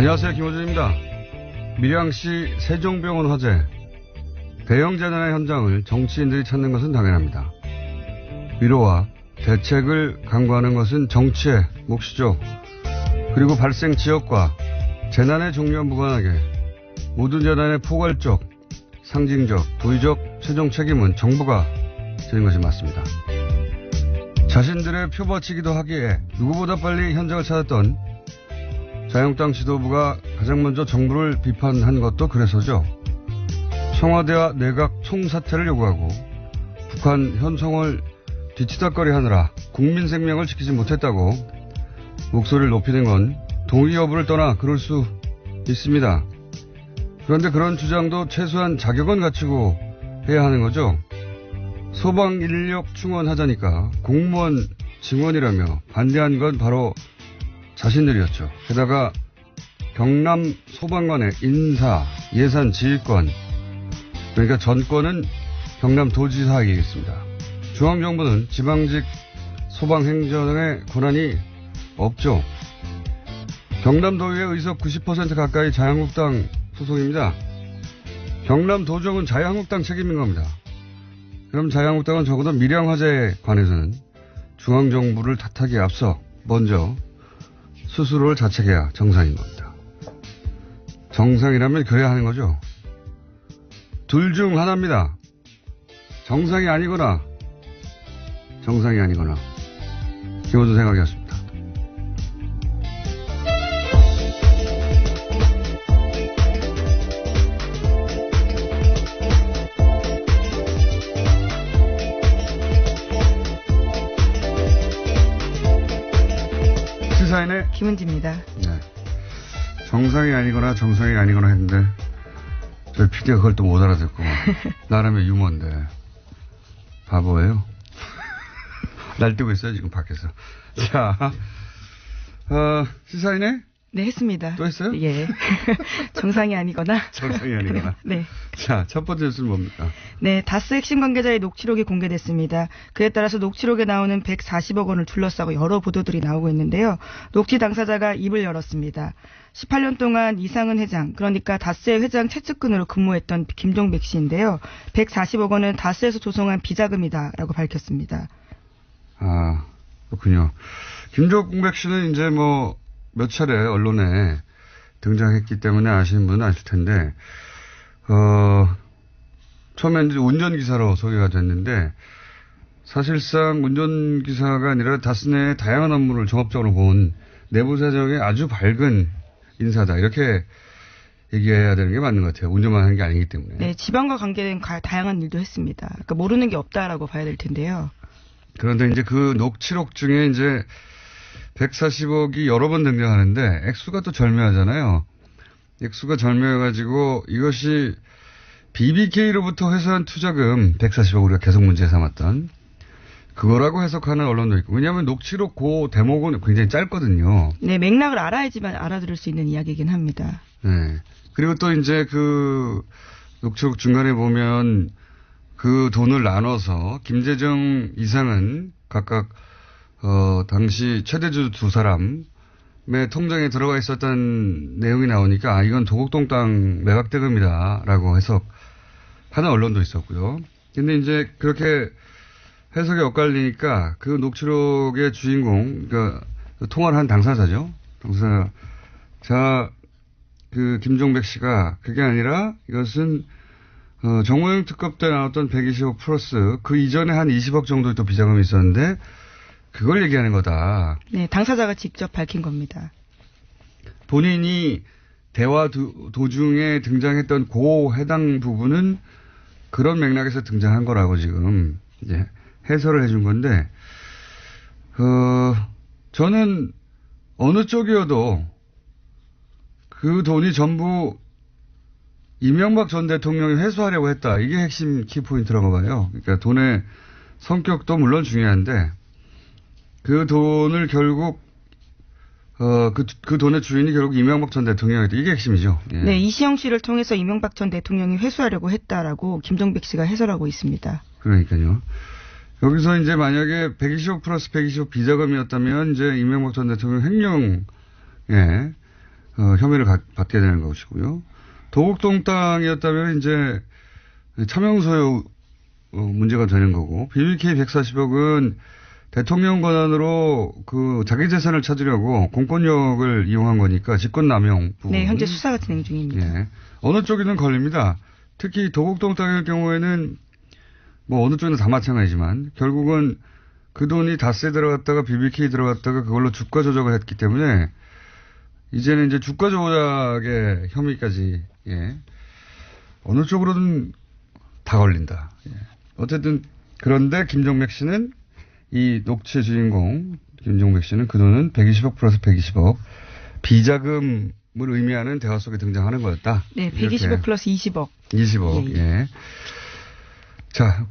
안녕하세요. 김호준입니다. 밀양시 세종병원 화재 대형 재난의 현장을 정치인들이 찾는 것은 당연합니다. 위로와 대책을 강구하는 것은 정치의 몫이죠. 그리고 발생 지역과 재난의 종류와 무관하게 모든 재난의 포괄적, 상징적, 도의적 최종 책임은 정부가 지는 것이 맞습니다. 자신들의 표버치기도 하기에 누구보다 빨리 현장을 찾았던 자유한국당 지도부가 가장 먼저 정부를 비판한 것도 그래서죠. 청와대와 내각 총사퇴를 요구하고 북한 현송을 뒤치다거리 하느라 국민 생명을 지키지 못했다고 목소리를 높이는 건 동의 여부를 떠나 그럴 수 있습니다. 그런데 그런 주장도 최소한 자격은 갖추고 해야 하는 거죠. 소방 인력 충원하자니까 공무원 증원이라며 반대한 건 바로 자신들이었죠. 게다가 경남 소방관의 인사, 예산, 지휘권, 그러니까 전권은 경남도지사에게 있습니다. 중앙정부는 지방직 소방행정의 권한이 없죠. 경남도의회 의석 90% 가까이 자유한국당 소속입니다. 경남도정은 자유한국당 책임인 겁니다. 그럼 자유한국당은 적어도 밀양 화재에 관해서는 중앙정부를 탓하기에 앞서 먼저 스스로를 자책해야 정상인 겁니다. 정상이라면 그래야 하는 거죠. 둘 중 하나입니다. 정상이 아니거나 정상이 아니거나. 김호준 생각이었습니다. 시사인의 김은지입니다. 네. 정상이 아니거나 정상이 아니거나 했는데 저희 PD가 그걸 또 못 알아듣고 나름의 유머인데 바보예요. 날뛰고 있어요 지금 밖에서. 자, 시사인의? 네, 했습니다. 또 했어요? 예. 정상이 아니거나. 정상이 아니거나. 네. 자, 첫 번째 뉴스는 뭡니까? 네, 다스 핵심 관계자의 녹취록이 공개됐습니다. 그에 따라서 녹취록에 나오는 140억 원을 둘러싸고 여러 보도들이 나오고 있는데요. 녹취 당사자가 입을 열었습니다. 18년 동안 이상은 회장, 그러니까 다스의 회장 최측근으로 근무했던 김종백 씨인데요. 140억 원은 다스에서 조성한 비자금이다라고 밝혔습니다. 아, 그렇군요. 김종백 씨는 이제 몇 차례 언론에 등장했기 때문에 아시는 분은 아실 텐데, 처음엔 이제 운전기사로 소개가 됐는데, 사실상 운전기사가 아니라 다스 내의 다양한 업무를 종합적으로 본 내부 사정의 아주 밝은 인사다. 이렇게 얘기해야 되는 게 맞는 것 같아요. 운전만 하는 게 아니기 때문에. 네, 지방과 관계된 다양한 일도 했습니다. 그러니까 모르는 게 없다라고 봐야 될 텐데요. 그런데 이제 그 녹취록 중에 이제 140억이 여러 번 등장하는데 액수가 또 절묘하잖아요. 액수가 절묘해가지고 이것이 BBK로부터 회수한 투자금 140억 우리가 계속 문제 삼았던 그거라고 해석하는 언론도 있고. 왜냐하면 녹취록 그 대목은 굉장히 짧거든요. 네, 맥락을 알아야지만 알아들을 수 있는 이야기이긴 합니다. 네. 그리고 또 이제 그 녹취록 중간에 보면 그 돈을 나눠서 김재정 이상은 각각 당시 최대주 두 사람의 통장에 들어가 있었던 내용이 나오니까 이건 도곡동 땅 매각 대금이다라고 해석하는 언론도 있었고요. 근데 이제 그렇게 해석이 엇갈리니까 그 녹취록의 주인공, 그러니까 통화를 한 당사자죠. 그 김종백 씨가 그게 아니라 이것은 정호영 특검 때 나왔던 120억 플러스 그 이전에 한 20억 정도의 또 비자금이 있었는데 그걸 얘기하는 거다. 네, 당사자가 직접 밝힌 겁니다. 본인이 대화 도중에 등장했던 그 해당 부분은 그런 맥락에서 등장한 거라고 지금 이제 해설을 해준 건데, 저는 어느 쪽이어도 그 돈이 전부 이명박 전 대통령이 회수하려고 했다. 이게 핵심 키포인트라고 봐요. 그러니까 돈의 성격도 물론 중요한데 그 돈을 결국 그 돈의 주인이 결국 이명박 전 대통령이다. 이게 핵심이죠. 예. 네, 이시영 씨를 통해서 이명박 전 대통령이 회수하려고 했다라고 김종백 씨가 해설하고 있습니다. 그러니까요. 여기서 이제 만약에 120억 플러스 120억 비자금이었다면 이제 이명박 전 대통령 횡령에 혐의를 받게 되는 것이고요. 도곡동 땅이었다면 이제 차명 소유 문제가 되는 거고 BBK 140억은 대통령 권한으로 그 자기 재산을 찾으려고 공권력을 이용한 거니까 직권남용 부분. 네, 현재 수사가 진행 중입니다. 예. 어느 쪽이든 걸립니다. 특히 도곡동 땅일 경우에는 뭐 어느 쪽이든 다 마찬가지지만 결국은 그 돈이 다스에 들어갔다가 BBK 들어갔다가 그걸로 주가 조작을 했기 때문에 이제는 이제 주가 조작의 혐의까지 예. 어느 쪽으로든 다 걸린다. 예. 어쨌든 그런데 김종백 씨는 이 녹취의 주인공 김종백 씨는 그 돈은 120억 플러스 120억 비자금을 의미하는 대화 속에 등장하는 거였다. 네, 120억 플러스 20억. 20억. 예. 자,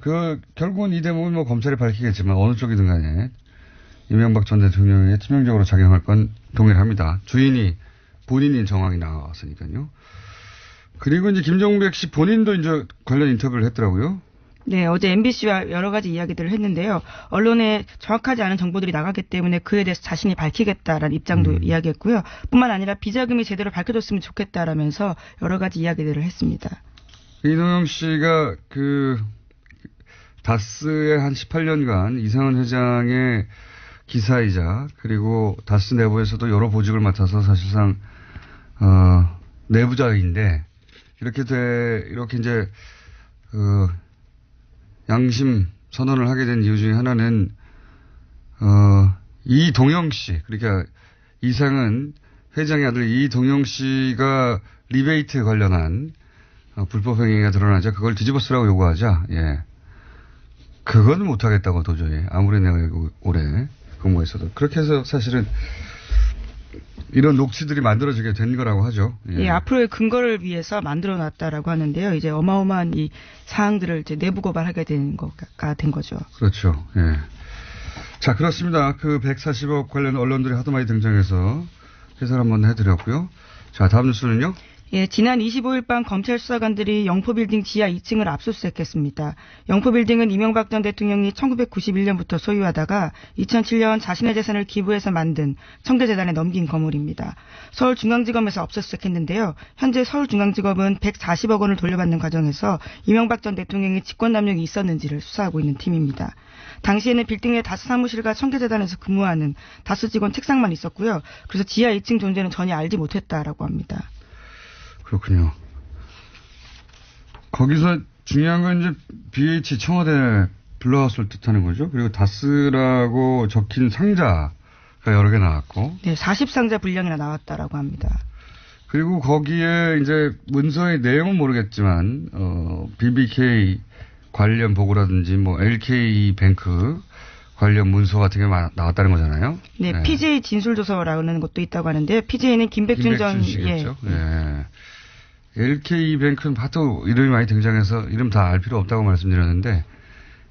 결국은 이 대목은 뭐 검찰이 밝히겠지만 어느 쪽이든 간에 이명박 전 대통령에 치명적으로 작용할 건 동일합니다. 주인이 본인인 정황이 나왔으니까요. 그리고 이제 김종백 씨 본인도 이제 관련 인터뷰를 했더라고요. 네, 어제 MBC와 여러 가지 이야기들을 했는데요. 언론에 정확하지 않은 정보들이 나가기 때문에 그에 대해서 자신이 밝히겠다라는 입장도 이야기했고요. 뿐만 아니라 비자금이 제대로 밝혀졌으면 좋겠다라면서 여러 가지 이야기들을 했습니다. 이동영 씨가 다스의 한 18년간 이상은 회장의 기사이자 그리고 다스 내부에서도 여러 보직을 맡아서 사실상 내부자인데 이렇게 이제 양심 선언을 하게 된 이유 중에 하나는 이동영 씨 그러니까 이상은 회장의 아들 이동영 씨가 리베이트 관련한 불법 행위가 드러나자 그걸 뒤집어 쓰라고 요구하자 예. 그건 못하겠다고 도저히 아무리 내가 오래 근무했어도 그렇게 해서 사실은 이런 녹취들이 만들어지게 된 거라고 하죠. 예, 앞으로의 근거를 위해서 만들어놨다라고 하는데요. 이제 어마어마한 이 사항들을 이제 내부 고발하게 된 거가 된 거죠. 그렇죠. 예. 자, 그렇습니다. 그 140억 관련 언론들이 하도 많이 등장해서 해설 한번 해드렸고요. 자, 다음 뉴스는요. 예, 지난 25일 밤 검찰 수사관들이 영포빌딩 지하 2층을 압수수색했습니다. 영포빌딩은 이명박 전 대통령이 1991년부터 소유하다가 2007년 자신의 재산을 기부해서 만든 청계재단에 넘긴 건물입니다. 서울중앙지검에서 압수수색했는데요. 현재 서울중앙지검은 140억 원을 돌려받는 과정에서 이명박 전 대통령의 직권남용이 있었는지를 수사하고 있는 팀입니다. 당시에는 빌딩 내 다스 사무실과 청계재단에서 근무하는 다스 직원 책상만 있었고요. 그래서 지하 2층 존재는 전혀 알지 못했다라고 합니다. 그렇군요. 거기서 중요한 건 이제 BH 청와대 블루하우스를 뜻하는 거죠. 그리고 다스라고 적힌 상자가 여러 개 나왔고. 네, 40상자 분량이나 나왔다라고 합니다. 그리고 거기에 이제 문서의 내용은 모르겠지만, BBK 관련 보고라든지 뭐 LK 뱅크 관련 문서 같은 게 나왔다는 거잖아요. 네, 네. PJ 진술조서라는 것도 있다고 하는데요. PJ는 김백준 전. 씨겠죠. 예. 네. LK뱅크는 하도 이름이 많이 등장해서 이름 다 알 필요 없다고 말씀드렸는데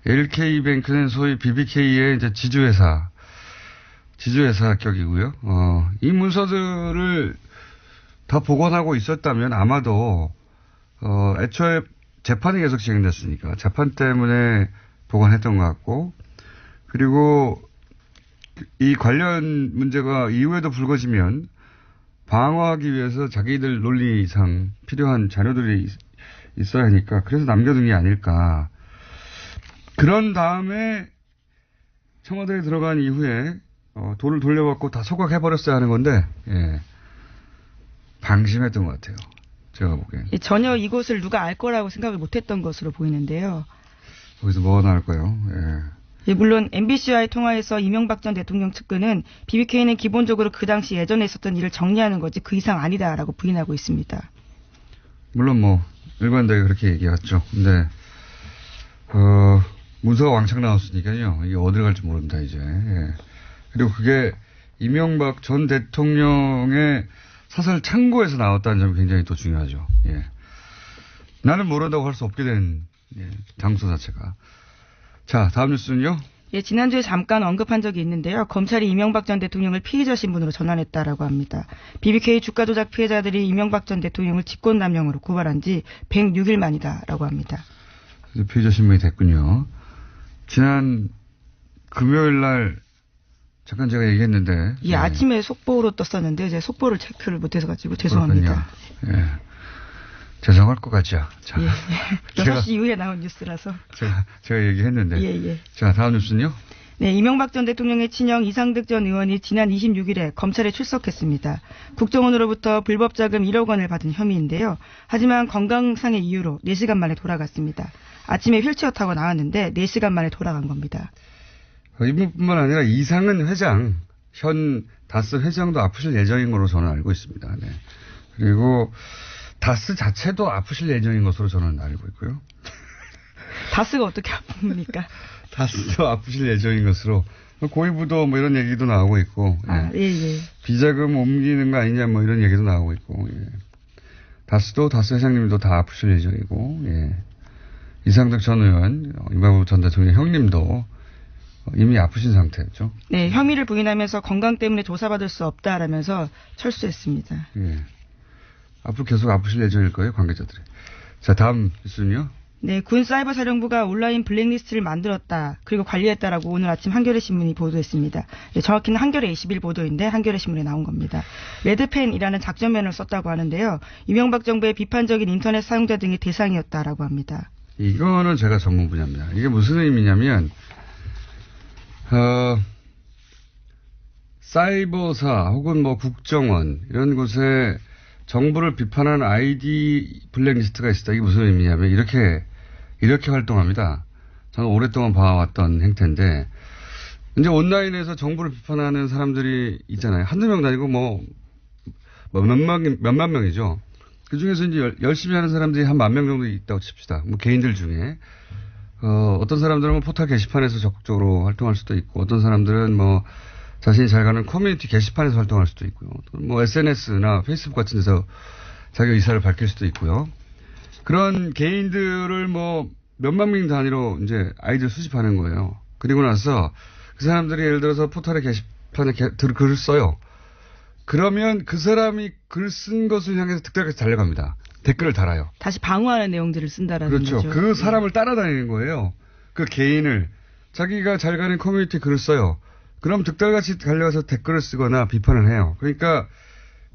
LK뱅크는 소위 BBK의 이제 지주회사 격이고요. 이 문서들을 다 복원하고 있었다면 아마도 애초에 재판이 계속 진행됐으니까 재판 때문에 복원했던 것 같고 그리고 이 관련 문제가 이후에도 불거지면 방어하기 위해서 자기들 논리상 필요한 자료들이 있어야 하니까 그래서 남겨둔 게 아닐까. 그런 다음에 청와대에 들어간 이후에 돈을 돌려받고 다 소각해버렸어야 하는 건데 예. 방심했던 것 같아요. 제가 보기엔. 전혀 이곳을 누가 알 거라고 생각을 못했던 것으로 보이는데요. 거기서 뭐가 나올까요? 예. 물론 MBC와의 통화에서 이명박 전 대통령 측근은 BBK는 기본적으로 그 당시 예전에 있었던 일을 정리하는 거지 그 이상 아니다라고 부인하고 있습니다. 물론 뭐 일관되게 그렇게 얘기했죠. 근데 문서가 왕창 나왔으니까요. 이게 어디로 갈지 모릅니다 이제. 예. 그리고 그게 이명박 전 대통령의 사설 창고에서 나왔다는 점이 굉장히 또 중요하죠. 예. 나는 모른다고 할 수 없게 된 장소 자체가. 자, 다음 뉴스는요? 예, 지난주에 잠깐 언급한 적이 있는데요. 검찰이 이명박 전 대통령을 피의자 신분으로 전환했다라고 합니다. BBK 주가 조작 피해자들이 이명박 전 대통령을 직권남용으로 고발한 지 106일 만이다라고 합니다. 피의자 신분이 됐군요. 지난 금요일 날 잠깐 제가 얘기했는데. 예, 아침에 속보로 떴었는데 제가 속보를 체크를 못해서 가지고 죄송합니다. 예. 죄송할 것 같죠. 자, 예. 6시 이후에 나온 뉴스라서. 제가 얘기했는데. 예. 자, 다음 뉴스는요. 네, 이명박 전 대통령의 친형 이상득 전 의원이 지난 26일에 검찰에 출석했습니다. 국정원으로부터 불법 자금 1억 원을 받은 혐의인데요. 하지만 건강상의 이유로 4시간 만에 돌아갔습니다. 아침에 휠체어 타고 나왔는데 4시간 만에 돌아간 겁니다. 이분뿐만 아니라 이상은 회장, 현 다스 회장도 아프실 예정인 것으로 저는 알고 있습니다. 네. 그리고 다스 자체도 아프실 예정인 것으로 저는 알고 있고요. 다스가 어떻게 아픕니까? 다스도 아프실 예정인 것으로. 고위부도 뭐 이런 얘기도 나오고 있고. 예. 비자금 옮기는 거 아니냐 뭐 이런 얘기도 나오고 있고. 예. 다스 회장님도 다 아프실 예정이고. 예. 이상득 전 의원, 이명박 전 대통령 형님도 이미 아프신 상태였죠. 네, 혐의를 부인하면서 건강 때문에 조사받을 수 없다라면서 철수했습니다. 예. 앞으로 계속 아프실 예정일 거예요, 관계자들이. 자, 다음 뉴스는요. 네, 군 사이버 사령부가 온라인 블랙리스트를 만들었다. 그리고 관리했다라고 오늘 아침 한겨레 신문이 보도했습니다. 네, 정확히는 한겨레 21 보도인데 한겨레 신문에 나온 겁니다. 레드펜이라는 작전면을 썼다고 하는데요. 이명박 정부의 비판적인 인터넷 사용자 등의 대상이었다라고 합니다. 이거는 제가 전문 분야입니다. 이게 무슨 의미냐면 사이버사 혹은 뭐 국정원 이런 곳에 정부를 비판하는 아이디 블랙리스트가 있다. 이게 무슨 의미냐면 이렇게 활동합니다. 저는 오랫동안 봐왔던 행태인데 이제 온라인에서 정부를 비판하는 사람들이 있잖아요. 한두 명도 아니고 몇만 명이죠. 그 중에서 이제 열심히 하는 사람들이 한 10,000명 정도 있다고 칩시다. 뭐 개인들 중에. 어떤 사람들은 뭐 포털 게시판에서 적극적으로 활동할 수도 있고, 어떤 사람들은 뭐 자신이 잘 가는 커뮤니티 게시판에서 활동할 수도 있고요. 뭐 SNS나 페이스북 같은 데서 자기 의사를 밝힐 수도 있고요. 그런 개인들을 뭐 몇만 명 단위로 이제 아이들 수집하는 거예요. 그리고 나서 그 사람들이 예를 들어서 포털의 게시판에 글을 써요. 그러면 그 사람이 글 쓴 것을 향해서 득달까지 달려갑니다. 댓글을 달아요. 다시 방어하는 내용들을 쓴다라는 그렇죠. 거죠. 그 사람을 따라다니는 거예요. 그 개인을. 자기가 잘 가는 커뮤니티에 글을 써요. 그럼 득달같이 달려가서 댓글을 쓰거나 비판을 해요. 그러니까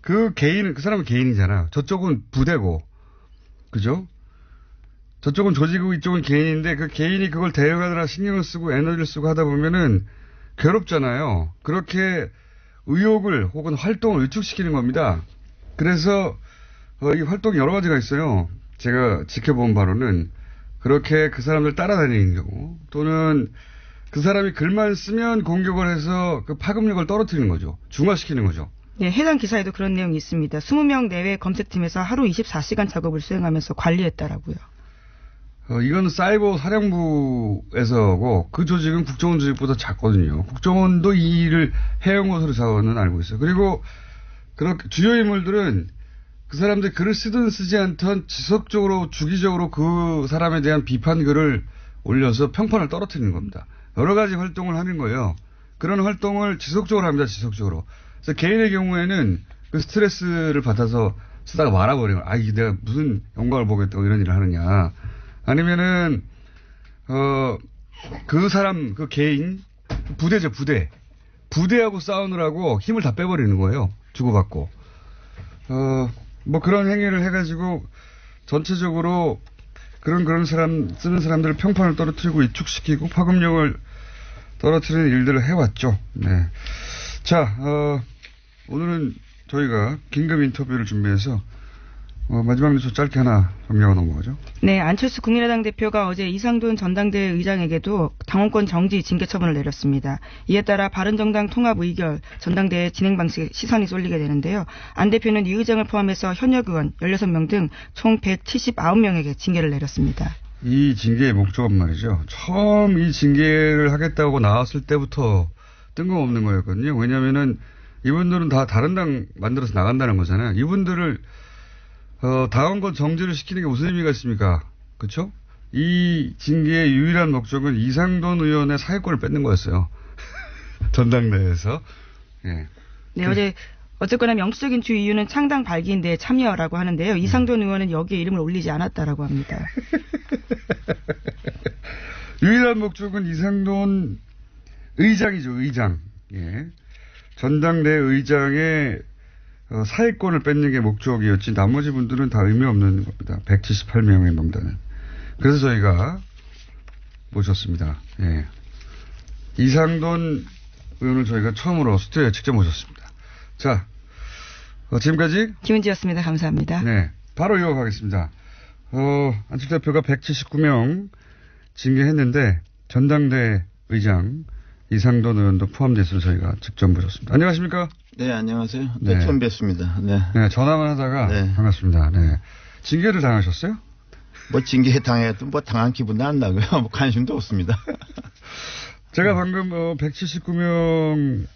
그 사람은 개인이잖아. 저쪽은 부대고. 그죠? 저쪽은 조직이고 이쪽은 개인인데 그 개인이 그걸 대응하느라 신경을 쓰고 에너지를 쓰고 하다 보면은 괴롭잖아요. 그렇게 의욕을 혹은 활동을 위축시키는 겁니다. 그래서 이 활동이 여러 가지가 있어요. 제가 지켜본 바로는 그렇게 그 사람들 따라다니는 경우 또는 그 사람이 글만 쓰면 공격을 해서 그 파급력을 떨어뜨리는 거죠. 중화시키는 거죠. 네, 해당 기사에도 그런 내용이 있습니다. 20명 내외 검색팀에서 하루 24시간 작업을 수행하면서 관리했다라고요. 이건 사이버 사령부에서고 그 조직은 국정원 조직보다 작거든요. 국정원도 이 일을 해온 것으로 저는 알고 있어요. 그리고 그렇게 주요 인물들은 그 사람들이 글을 쓰든 쓰지 않던 지속적으로 주기적으로 그 사람에 대한 비판 글을 올려서 평판을 떨어뜨리는 겁니다. 여러 가지 활동을 하는 거예요. 그런 활동을 지속적으로 합니다. 지속적으로. 그래서 개인의 경우에는 그 스트레스를 받아서 쓰다가 말아버리는 거예요. 이게 내가 무슨 영광을 보겠다고 이런 일을 하느냐. 아니면은 그 사람 그 개인 부대죠. 부대하고 싸우느라고 힘을 다 빼버리는 거예요. 주고받고. 뭐 그런 행위를 해가지고 전체적으로 그런 사람 쓰는 사람들을 평판을 떨어뜨리고 위축시키고 파급력을 떨어뜨리는 일들을 해왔죠. 네. 자, 오늘은 저희가 긴급 인터뷰를 준비해서 마지막 뉴스 짧게 하나 정리하고 넘어가죠. 네, 안철수 국민의당 대표가 어제 이상돈 전당대회 의장에게도 당원권 정지 징계 처분을 내렸습니다. 이에 따라 바른정당 통합 의결 전당대회 진행 방식에 시선이 쏠리게 되는데요. 안 대표는 이 의장을 포함해서 현역 의원 16명 등 총 179명에게 징계를 내렸습니다. 이 징계의 목적은 말이죠. 처음 이 징계를 하겠다고 나왔을 때부터 뜬금없는 거였거든요. 왜냐하면은 이분들은 다 다른 당 만들어서 나간다는 거잖아요. 이분들을 당원권 정지를 시키는 게 무슨 의미가 있습니까? 그렇죠? 이 징계의 유일한 목적은 이상돈 의원의 사회권을 뺏는 거였어요. 전당대회에서. 예. 네, 어쨌거나 명시적인 주 이유는 창당 발기인데 참여라고 하는데요. 이상돈 의원은 여기에 이름을 올리지 않았다라고 합니다. 유일한 목적은 이상돈 의장이죠. 의장. 예. 전당대 의장의 사회권을 뺏는 게 목적이었지 나머지 분들은 다 의미 없는 겁니다. 178명의 명단은. 그래서 저희가 모셨습니다. 예. 이상돈 의원을 저희가 처음으로 스튜디오에 직접 모셨습니다. 자, 지금까지 김은지였습니다. 감사합니다. 네, 바로 이어가겠습니다. 안철수 대표가 179명 징계했는데 전당대 의장 이상돈 의원도 포함돼서 저희가 직접 모셨습니다. 안녕하십니까? 네, 안녕하세요. 네, 처음 뵙습니다. 네. 네, 전화만 하다가 네. 반갑습니다. 네. 징계를 당하셨어요? 뭐 징계 당해도 뭐 당한 기분도 안 나고요. 뭐 관심도 없습니다. 제가 방금 179명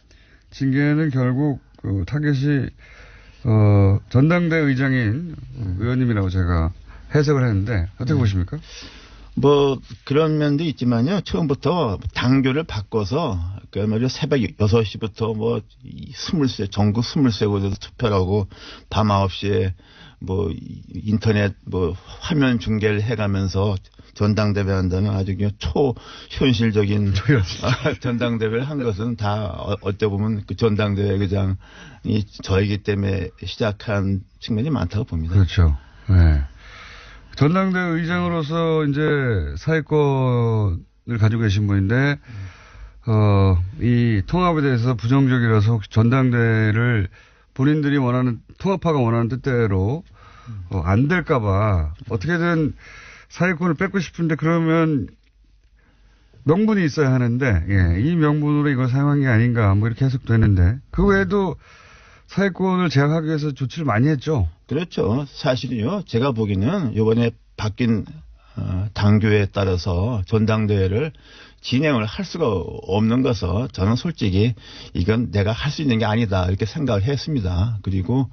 징계는 결국 그 타겟이 전당대 의장인 의원님이라고 제가 해석을 했는데 어떻게 보십니까? 뭐 그런 면도 있지만요. 처음부터 당교를 바꿔서 그야말로 새벽 6시부터 뭐 20세 전국 20세곳에서 투표를 하고 밤 9시에 뭐 인터넷 뭐 화면 중계를 해가면서 전당대회 한다는 아주 그냥 초현실적인 전당대회를 한 것은 다 어떻게 보면 그 전당대회 의장이 저이기 때문에 시작한 측면이 많다고 봅니다. 그렇죠. 네. 전당대 의장으로서 이제 사회권을 가지고 계신 분인데, 이 통합에 대해서 부정적이라서 혹시 전당대를 본인들이 원하는, 통합파가 원하는 뜻대로, 안 될까봐 어떻게든 사회권을 뺏고 싶은데 그러면 명분이 있어야 하는데, 예, 이 명분으로 이걸 사용한 게 아닌가, 뭐 이렇게 해석되는데, 그 외에도 사회권을 제약하기 위해서 조치를 많이 했죠. 그렇죠. 사실은요. 제가 보기에는 이번에 바뀐 당교에 따라서 전당대회를 진행을 할 수가 없는 것은 저는 솔직히 이건 내가 할 수 있는 게 아니다 이렇게 생각을 했습니다. 그리고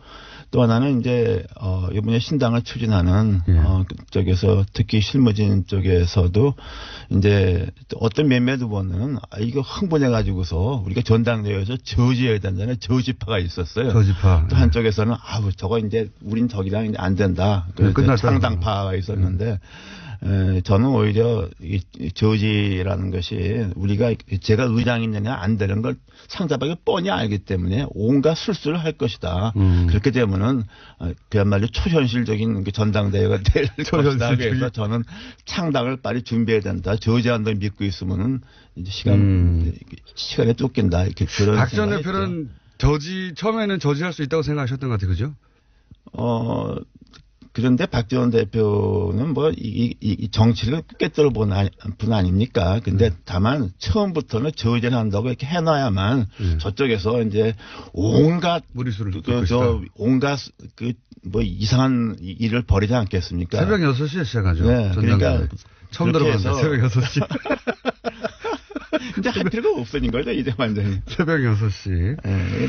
또 하나는 이제 이번에 신당을 추진하는 쪽에서 특히 실무진 쪽에서도 이제 어떤 몇몇 후보는 이거 흥분해 가지고서 우리가 전당대회에서 저지해야 된다는 저지파가 있었어요. 저지파. 또 한쪽에서는 저거 이제 우린 저기랑 이제 안 된다. 그래서 창당파가 있었는데 저는 오히려 이 저지라는 것이 우리가 제가 의장이느냐 안 되는 걸 상대방이 뻔히 알기 때문에 온갖 술수를 할 것이다. 그렇게 되면은 그야말로 초현실적인 전당대회가 될 것이다. 그래서 저는 창당을 빨리 준비해야 된다. 저지한다고 믿고 있으면은 이제 시간에 쫓긴다. 이렇게 그런. 박 전 대표는 처음에는 저지할 수 있다고 생각하셨던 것 같아요. 그죠? 그런데 박 전 대표는 뭐 이 정치를 꿰뚫어 본 분 아닙니까? 근데 다만 처음부터는 저지를 한다고 이렇게 해놔야만 저쪽에서 이제 온갖 무리수를 온갖 뭐 이상한 일을 벌이지 않겠습니까? 새벽 6시에 시작하죠. 네, 그러니까 처음 들어봤는데 새벽 6시. 이제 할 필요가 없어진 거죠, 이제 완전히. 새벽 6시. 네.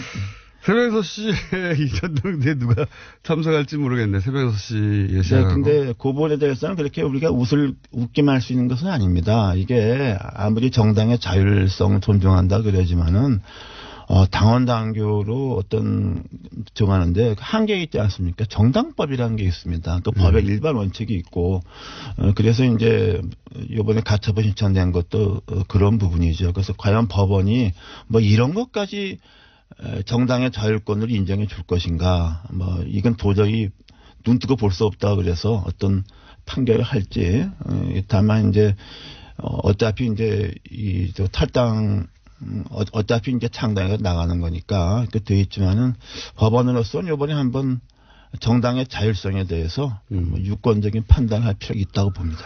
새벽 6시에 이 전당대회 누가 참석할지 모르겠네. 새벽 6시에 시작하고. 네, 근데 그 부분에 대해서는 그렇게 우리가 웃기만 할 수 있는 것은 아닙니다. 이게 아무리 정당의 자율성을 존중한다 그러지만은 당원 당규로 정하는데 한계가 있지 않습니까? 정당법이라는 게 있습니다. 또 법의 일반 원칙이 있고 그래서 이제 이번에 가처분 신청된 것도 그런 부분이죠. 그래서 과연 법원이 뭐 이런 것까지 정당의 자율권을 인정해 줄 것인가? 뭐 이건 도저히 눈 뜨고 볼 수 없다 그래서 어떤 판결을 할지 다만 이제 어차피 이제 탈당 어차피 이제 창당에 나가는 거니까 그 돼 있지만은 법원으로서는 이번에 한번 정당의 자율성에 대해서 유권적인 판단을 할 필요가 있다고 봅니다.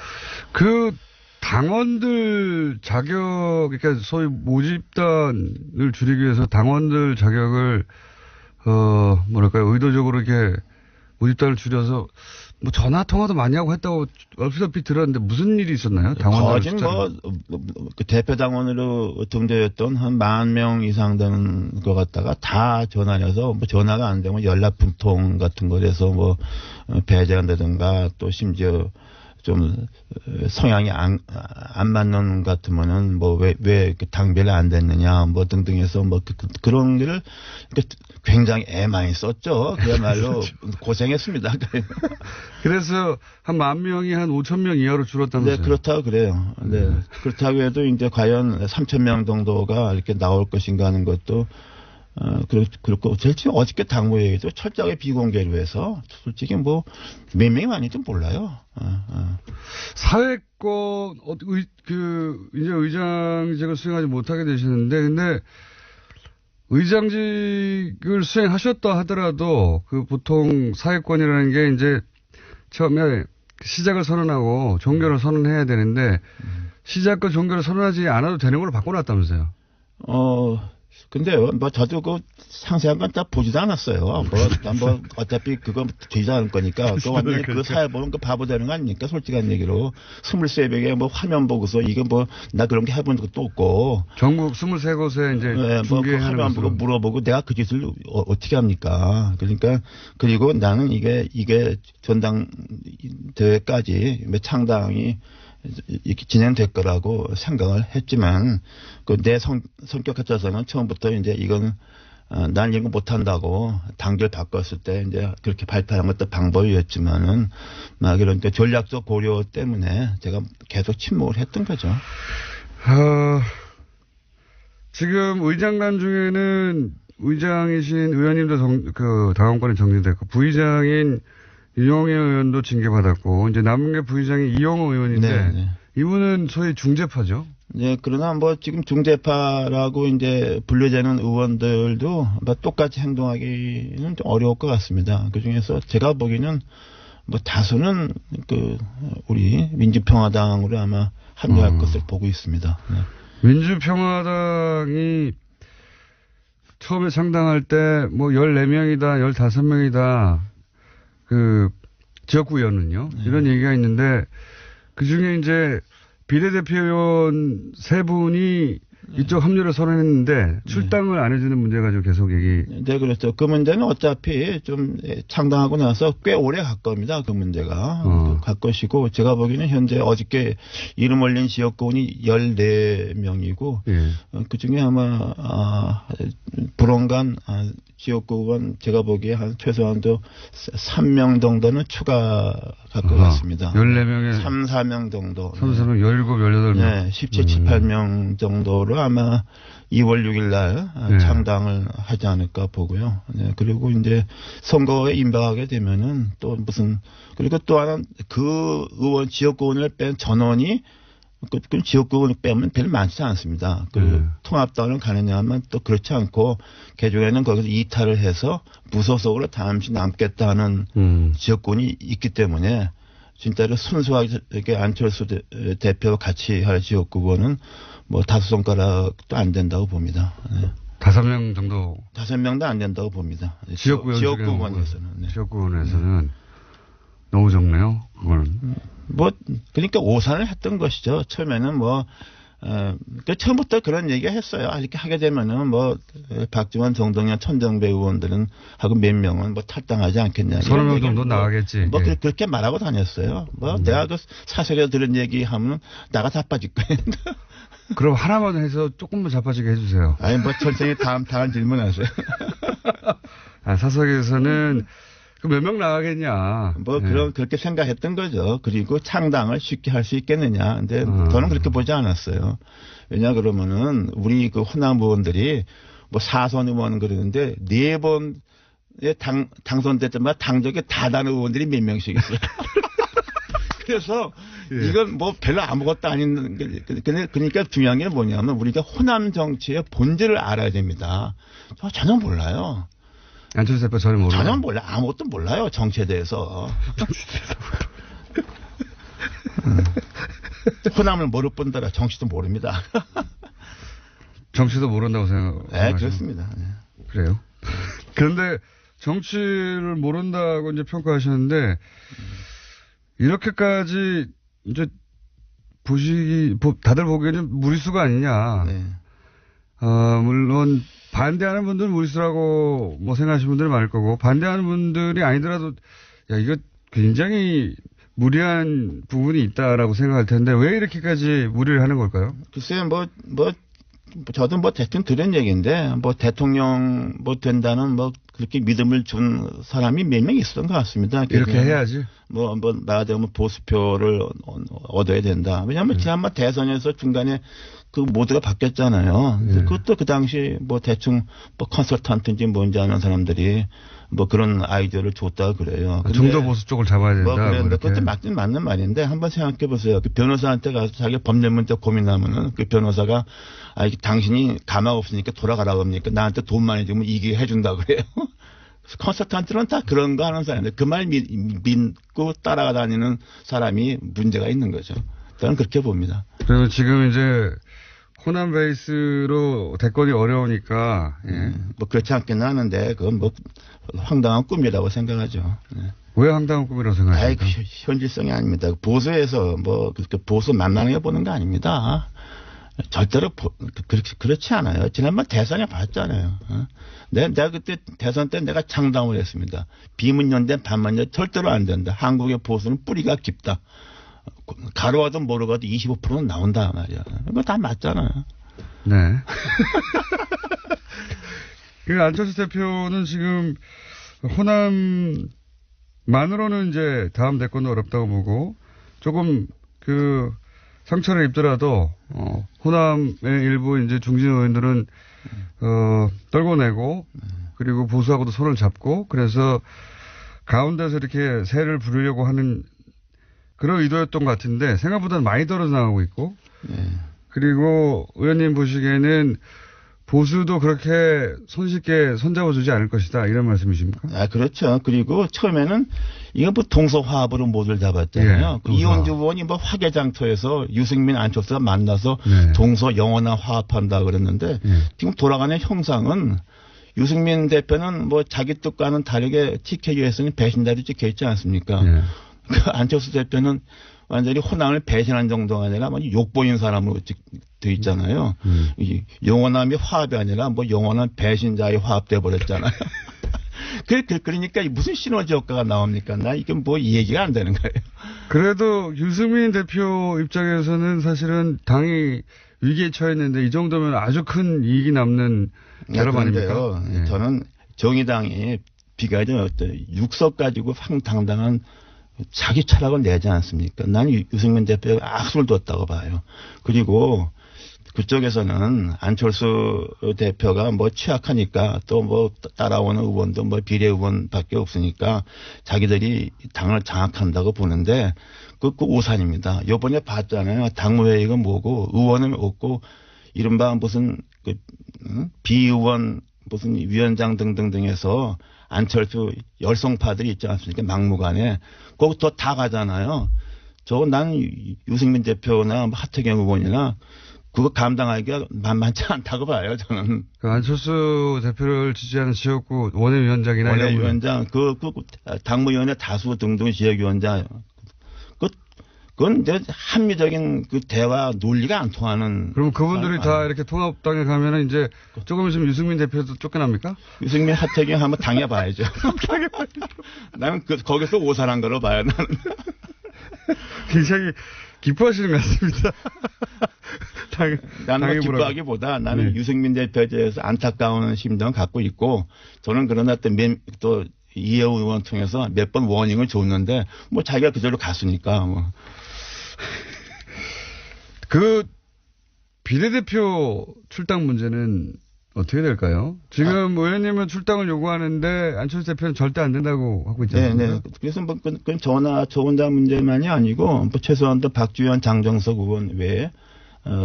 그 당원들 자격, 그러니까 소위 모집단을 줄이기 위해서 당원들 자격을, 뭐랄까요, 의도적으로 이렇게 모집단을 줄여서 뭐 전화 통화도 많이 하고 했다고 얼핏 들었는데 무슨 일이 있었나요? 당원들 그 대표 당원으로 등재했던 한 10,000명 이상 되는 것 같다가 다 전화해서 뭐 전화가 안 되면 연락분통 같은 거에서 뭐 배제한다든가 또 심지어 좀 성향이 안 맞는 것 같으면은 뭐 왜 당비를 안 됐느냐 뭐 등등해서 뭐 그런 일을 굉장히 애 많이 썼죠. 그야말로 고생했습니다. 그래서 한 10,000명이 한 5,000명 이하로 줄었다면서요? 네, 그렇다고 그래요. 네. 그렇다고 해도 이제 과연 3,000명 정도가 이렇게 나올 것인가 하는 것도 그렇고, 솔직히 어저께 당무회의도 철저하게 비공개로 해서, 솔직히 뭐, 몇 명이 많은지 몰라요. 사회권, 이제 의장직을 수행하지 못하게 되시는데, 근데, 의장직을 수행하셨다 하더라도, 보통 사회권이라는 게 이제, 처음에 시작을 선언하고, 종결을 선언해야 되는데, 시작과 종결을 선언하지 않아도 되는 걸로 바꿔놨다면서요? 근데요, 뭐, 저도 상세한 건 다 보지도 않았어요. 뭐, 어차피 그거 되지 않을 거니까. 그 완전히 그 사회 보면 그 바보 되는 거 아닙니까? 솔직한 얘기로. 23명에 뭐 화면 보고서 이거 뭐, 나 그런 게 해본 적도 없고. 전국 23곳에 이제. 네, 뭐, 그 화면 보고 물어보고 내가 그 짓을 어떻게 합니까? 그러니까, 그리고 나는 이게 전당대회까지 창당이 이렇게 진행될 거라고 생각을 했지만 내 성격 같아서는 처음부터 이제 이건 난 이거 못한다고 당결 바꿨을 때 이제 그렇게 발표한 것도 방법이었지만은 막 이런 전략적 고려 때문에 제가 계속 침묵을 했던 거죠. 지금 의장단 중에는 의장이신 의원님도 당원권이 정지됐고 부의장인 윤영애 의원도 징계받았고, 이제 남은 게 부의장이 이영호 의원인데, 네. 이분은 소위 중재파죠? 네, 그러나 뭐 지금 중재파라고 이제 분류되는 의원들도 똑같이 행동하기는 좀 어려울 것 같습니다. 그 중에서 제가 보기에는 뭐 다수는 우리 민주평화당으로 아마 합류할 것을 보고 있습니다. 네. 민주평화당이 처음에 창당할 때 뭐 14명이다, 15명이다, 지역구 의원은요. 네. 이런 얘기가 있는데, 그 중에 이제 비례대표 의원 3분이 이쪽 합류를 선언했는데 출당을 안 해주는 문제 가지고 계속 얘기. 네, 그렇죠. 그 문제는 어차피 좀 창당하고 나서 꽤 오래 갈 겁니다. 그 문제가. 갈 것이고 제가 보기에는 현재 어저께 이름 올린 지역구원이 14명이고 예. 그 중에 아마 불원간 지역구원 제가 보기에 한 최소한도 3명 정도는 추가 갈 것 같습니다. 14명에 3, 4명 정도. 3, 4명, 17, 18명. 네, 17, 18명 정도로 아마 2월 6일 날 네. 창당을 하지 않을까 보고요. 네, 그리고 이제 선거에 임박하게 되면은 또 그리고 또 하나 그 의원, 지역구원을 뺀 전원이 그 지역구를 빼면 별로 많지 않습니다. 통합당을 가느냐 하면 또 그렇지 않고 개종에는 거기서 이탈을 해서 무소속으로 잠시 남겠다는 지역구이 있기 때문에 진짜로 순수하게 이렇게 안철수 대표와 같이 할 지역구는 뭐 5손가락도 안 된다고 봅니다. 네. 5명 정도? 5명도 안 된다고 봅니다. 지역구원에서는. 네. 지역구원에서는 너무 적네요. 그거는. 그러니까 오산을 했던 것이죠. 처음에는 처음부터 그런 얘기가 했어요. 이렇게 하게 되면은 박지원, 정동영, 천정배 의원들은 하고 몇 명은 탈당하지 않겠냐. 30명 정도 나가겠지. 예. 그렇게 말하고 다녔어요. 내가 사설에 들은 얘기 하면 나가 자빠질 거예요. 그럼 하나만 해서 조금만 자빠지게 해주세요. 천천히 다음 질문 하세요. 사석에서는 몇 명 나가겠냐. 네. 그렇게 생각했던 거죠. 그리고 창당을 쉽게 할 수 있겠느냐. 근데 저는 그렇게 보지 않았어요. 왜냐 그러면은 우리 호남 의원들이 4선 의원 그러는데 4번에 당선될 때마다 당적에 다 다른 의원들이 몇 명씩 있어요. 그래서 예. 이건 별로 아무것도 아닌 그러니까 중요한 게 뭐냐면 우리가 호남 정치의 본질을 알아야 됩니다. 전혀 몰라요. 안철수 대표 전혀 모르요. 전혀 몰라. 아무것도 몰라요. 정치에 대해서. 호남을 모를 뿐더러 정치도 모릅니다. 정치도 모른다고 생각하시나요? 네, 그렇습니다. 네. 그래요? 그런데 정치를 모른다고 이제 평가하셨는데 이렇게까지 이제 다들 보기에는 무리수가 아니냐. 네. 물론 반대하는 분들은 무리수라고 생각하시는 분들이 많을 거고 반대하는 분들이 아니더라도 이거 굉장히 무리한 부분이 있다라고 생각할 텐데 왜 이렇게까지 무리를 하는 걸까요? 글쎄요, 저도 대충 들은 얘기인데, 대통령 된다는 그렇게 믿음을 준 사람이 몇 명 있었던 것 같습니다. 이렇게 해야지. 말하자면 보수표를 얻어야 된다. 왜냐하면 지난번 대선에서 중간에 그 모두가 바뀌었잖아요. 그것도 그 당시 대충 컨설턴트인지 뭔지 아는 사람들이 그런 아이디어를 줬다 그래요. 중도 보수 쪽을 잡아야 된다. 그런데 그것도 맞는 말인데 한번 생각해 보세요. 그 변호사한테 가서 자기 법률 문제 고민하면은 그 변호사가 당신이 가망 없으니까 돌아가라고 합니까? 나한테 돈 많이 주면 이게 해준다 그래요. 컨설턴트는 다 그런 거 하는 사람인데 그 말 믿고 따라가 다니는 사람이 문제가 있는 거죠. 저는 그렇게 봅니다. 그리고 지금 이제 호남 베이스로 대권이 어려우니까 그렇지 않겠나 하는데 그건 황당한 꿈이라고 생각하죠. 네. 왜 황당한 꿈이라고 생각하십니까? 현실성이 아닙니다. 보수에서 보수 만만하게 보는 거 아닙니다. 절대로 그렇지 않아요. 지난번 대선에 봤잖아요. 내가 그때 대선 때 내가 창당을 했습니다. 비문연대 반문연 절대로 안 된다. 한국의 보수는 뿌리가 깊다. 가로가도 모르가도 25%는 나온다 말이야. 이거 다 맞잖아요. 네. 그 안철수 대표는 지금 호남만으로는 이제 다음 대권도 어렵다고 보고 조금 상처를 입더라도 호남의 일부 이제 중진 의원들은 떨궈내고 그리고 보수하고도 손을 잡고 그래서 가운데서 이렇게 새를 부르려고 하는 그런 의도였던 것 같은데 생각보다는 많이 떨어져 나가고 있고 그리고 의원님 보시기에는 보수도 그렇게 손쉽게 손잡아주지 않을 것이다 이런 말씀이십니까? 그렇죠. 그리고 처음에는 이거 동서화합으로 모두를 잡았잖아요. 이원주 의원이 화개장터에서 유승민 안철수가 만나서 동서 영원한 화합한다 그랬는데 지금 돌아가는 형상은 유승민 대표는 자기 뜻과는 다르게 TKU에서는 배신자로 찍혀 있지 않습니까? 안철수 대표는 완전히 호남을 배신한 정도가 아니라 욕보인 사람으로 되어 있잖아요. 영원함이 화합이 아니라 영원한 배신자의 화합돼 버렸잖아요. 그러니까 무슨 시너지 효과가 나옵니까? 나 이게 이 얘기가 안 되는 거예요. 그래도 유승민 대표 입장에서는 사실은 당이 위기에 처했는데 이 정도면 아주 큰 이익이 남는 결합 아닙니까? 저는 정의당이 비가적 6석 가지고 황당당한 자기 철학을 내지 않습니까? 나는 유승민 대표가 악수를 뒀다고 봐요. 그리고 그쪽에서는 안철수 대표가 취약하니까 또 따라오는 의원도 비례 의원밖에 없으니까 자기들이 당을 장악한다고 보는데 그 오산입니다. 요번에 봤잖아요. 당무회의가 뭐고 의원은 없고 이른바 무슨 비의원 무슨 위원장 등등등 해서 안철수 열성파들이 있지 않습니까? 막무가내. 거기서 다 가잖아요. 난 유승민 대표나 하태경 의원이나 그거 감당하기가 만만치 않다고 봐요, 저는. 안철수 대표를 지지하는 지역구 원외위원장이나 원외위원장, 당무위원회 다수 등등 지역위원장. 그건 이제 합리적인 대화 논리가 안 통하는. 그럼 그분들이 다 이렇게 통합당에 가면은 이제 조금 있으면 유승민 대표도 쫓겨납니까? 유승민, 하태경 한번 당해봐야죠. 나는 거기서 오산한 거로 봐요, 나는. 굉장히 기뻐하시는 것 같습니다. 나는 기뻐하기보다 나는 유승민 대표에 대해서 안타까운 심정을 갖고 있고 저는 그러나 또 이혜우 의원 통해서 몇 번 워닝을 줬는데 자기가 그대로 갔으니까 그 비례대표 출당 문제는 어떻게 될까요? 지금 의원님은 출당을 요구하는데 안철수 대표는 절대 안 된다고 하고 있잖아요. 네. 그래서 그건 저 혼자 문제만이 아니고 최소한도 박주현, 장정석 의원 외에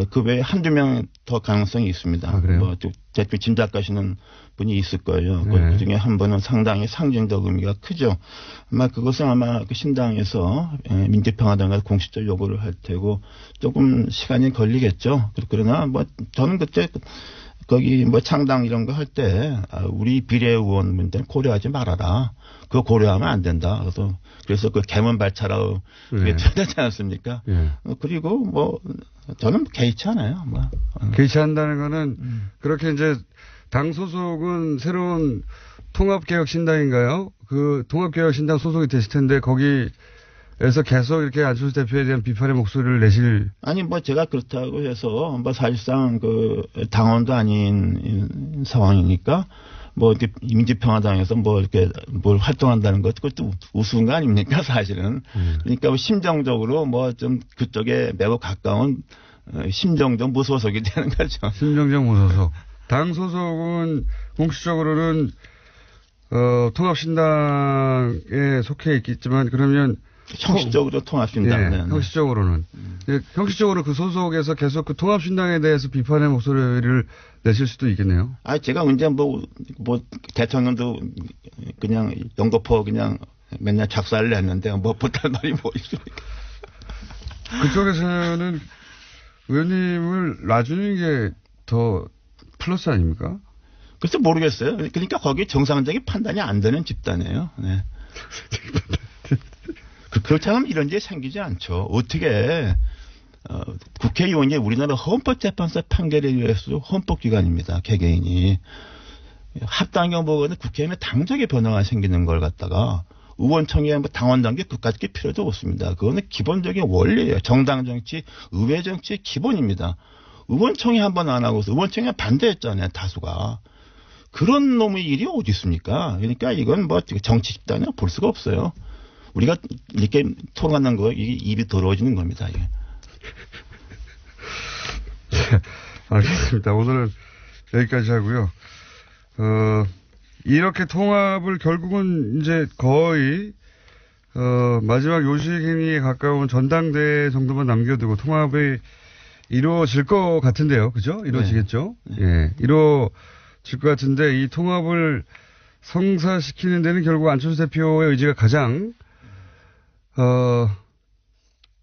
그 외에 한두 명 더 가능성이 있습니다. 그래요? 대표 짐작하시는 분이 있을 거예요. 그 중에 한 분은 상당히 상징적 의미가 크죠. 아마 그것은 그 신당에서 민주평화당과 공식적 요구를 할 테고 조금 시간이 걸리겠죠. 그러나 저는 그때 거기 창당 이런 거 할 때 우리 비례 의원분들 고려하지 말아라. 그거 고려하면 안 된다. 그래서 그 개문 발차라고 그게 되지 않았습니까? 그리고 저는 개의치 않아요. 개의치 한다는 거는 그렇게 이제 당 소속은 새로운 통합개혁신당인가요? 그 통합개혁신당 소속이 되실 텐데 거기 에서 계속 이렇게 안철수 대표에 대한 비판의 목소리를 내실. 아니, 뭐, 제가 그렇다고 해서, 뭐, 사실상 당원도 아닌 상황이니까, 뭐, 이렇게 민주평화당에서 뭐, 이렇게 뭘 활동한다는 것, 그것도 우스운 거 아닙니까, 사실은. 그러니까 뭐 심정적으로 뭐, 좀 그쪽에 매우 가까운, 심정적 무소속이 되는 거죠. 심정적 무소속. 당 소속은 공식적으로는, 통합신당에 속해 있겠지만, 그러면 형식적으로 통합신당. 네, 형식적으로는. 형식적으로 그 소속에서 계속 그 통합신당에 대해서 비판의 목소리를 내실 수도 있겠네요. 제가 언제 뭐, 대통령도 그냥 연거포 그냥 맨날 작살을 냈는데 뭐 못할 말이 뭐 있습니까? 그쪽에서는 의원님을 놔주는 게 더 플러스 아닙니까? 글쎄 모르겠어요. 그러니까 거기 정상적인 판단이 안 되는 집단이에요. 네. 그렇지 않으면 이런 일이 생기지 않죠. 어떻게 국회의원이 우리나라 헌법재판소 판결에 의해서 헌법기관입니다. 개개인이. 합당경 보고는 국회의원의 당적의 변화가 생기는 걸 갖다가 의원총회 뭐 당원단계 그까짓 필요도 없습니다. 그거는 기본적인 원리예요. 정당 정치, 의회 정치의 기본입니다. 의원총회 한 번 안 하고서 의원총회 반대했잖아요. 다수가. 그런 놈의 일이 어디 있습니까? 그러니까 이건 뭐 정치 집단이라 볼 수가 없어요. 우리가 이렇게 토론하는 거, 이게 입이 더러워지는 겁니다, 이게. 알겠습니다. 오늘은 여기까지 하고요. 이렇게 통합을 결국은 이제 거의, 마지막 요식행위에 가까운 전당대회 정도만 남겨두고 통합이 이루어질 것 같은데요. 그죠? 이루어지겠죠? 네. 예. 이루어질 것 같은데 이 통합을 성사시키는 데는 결국 안철수 대표의 의지가 가장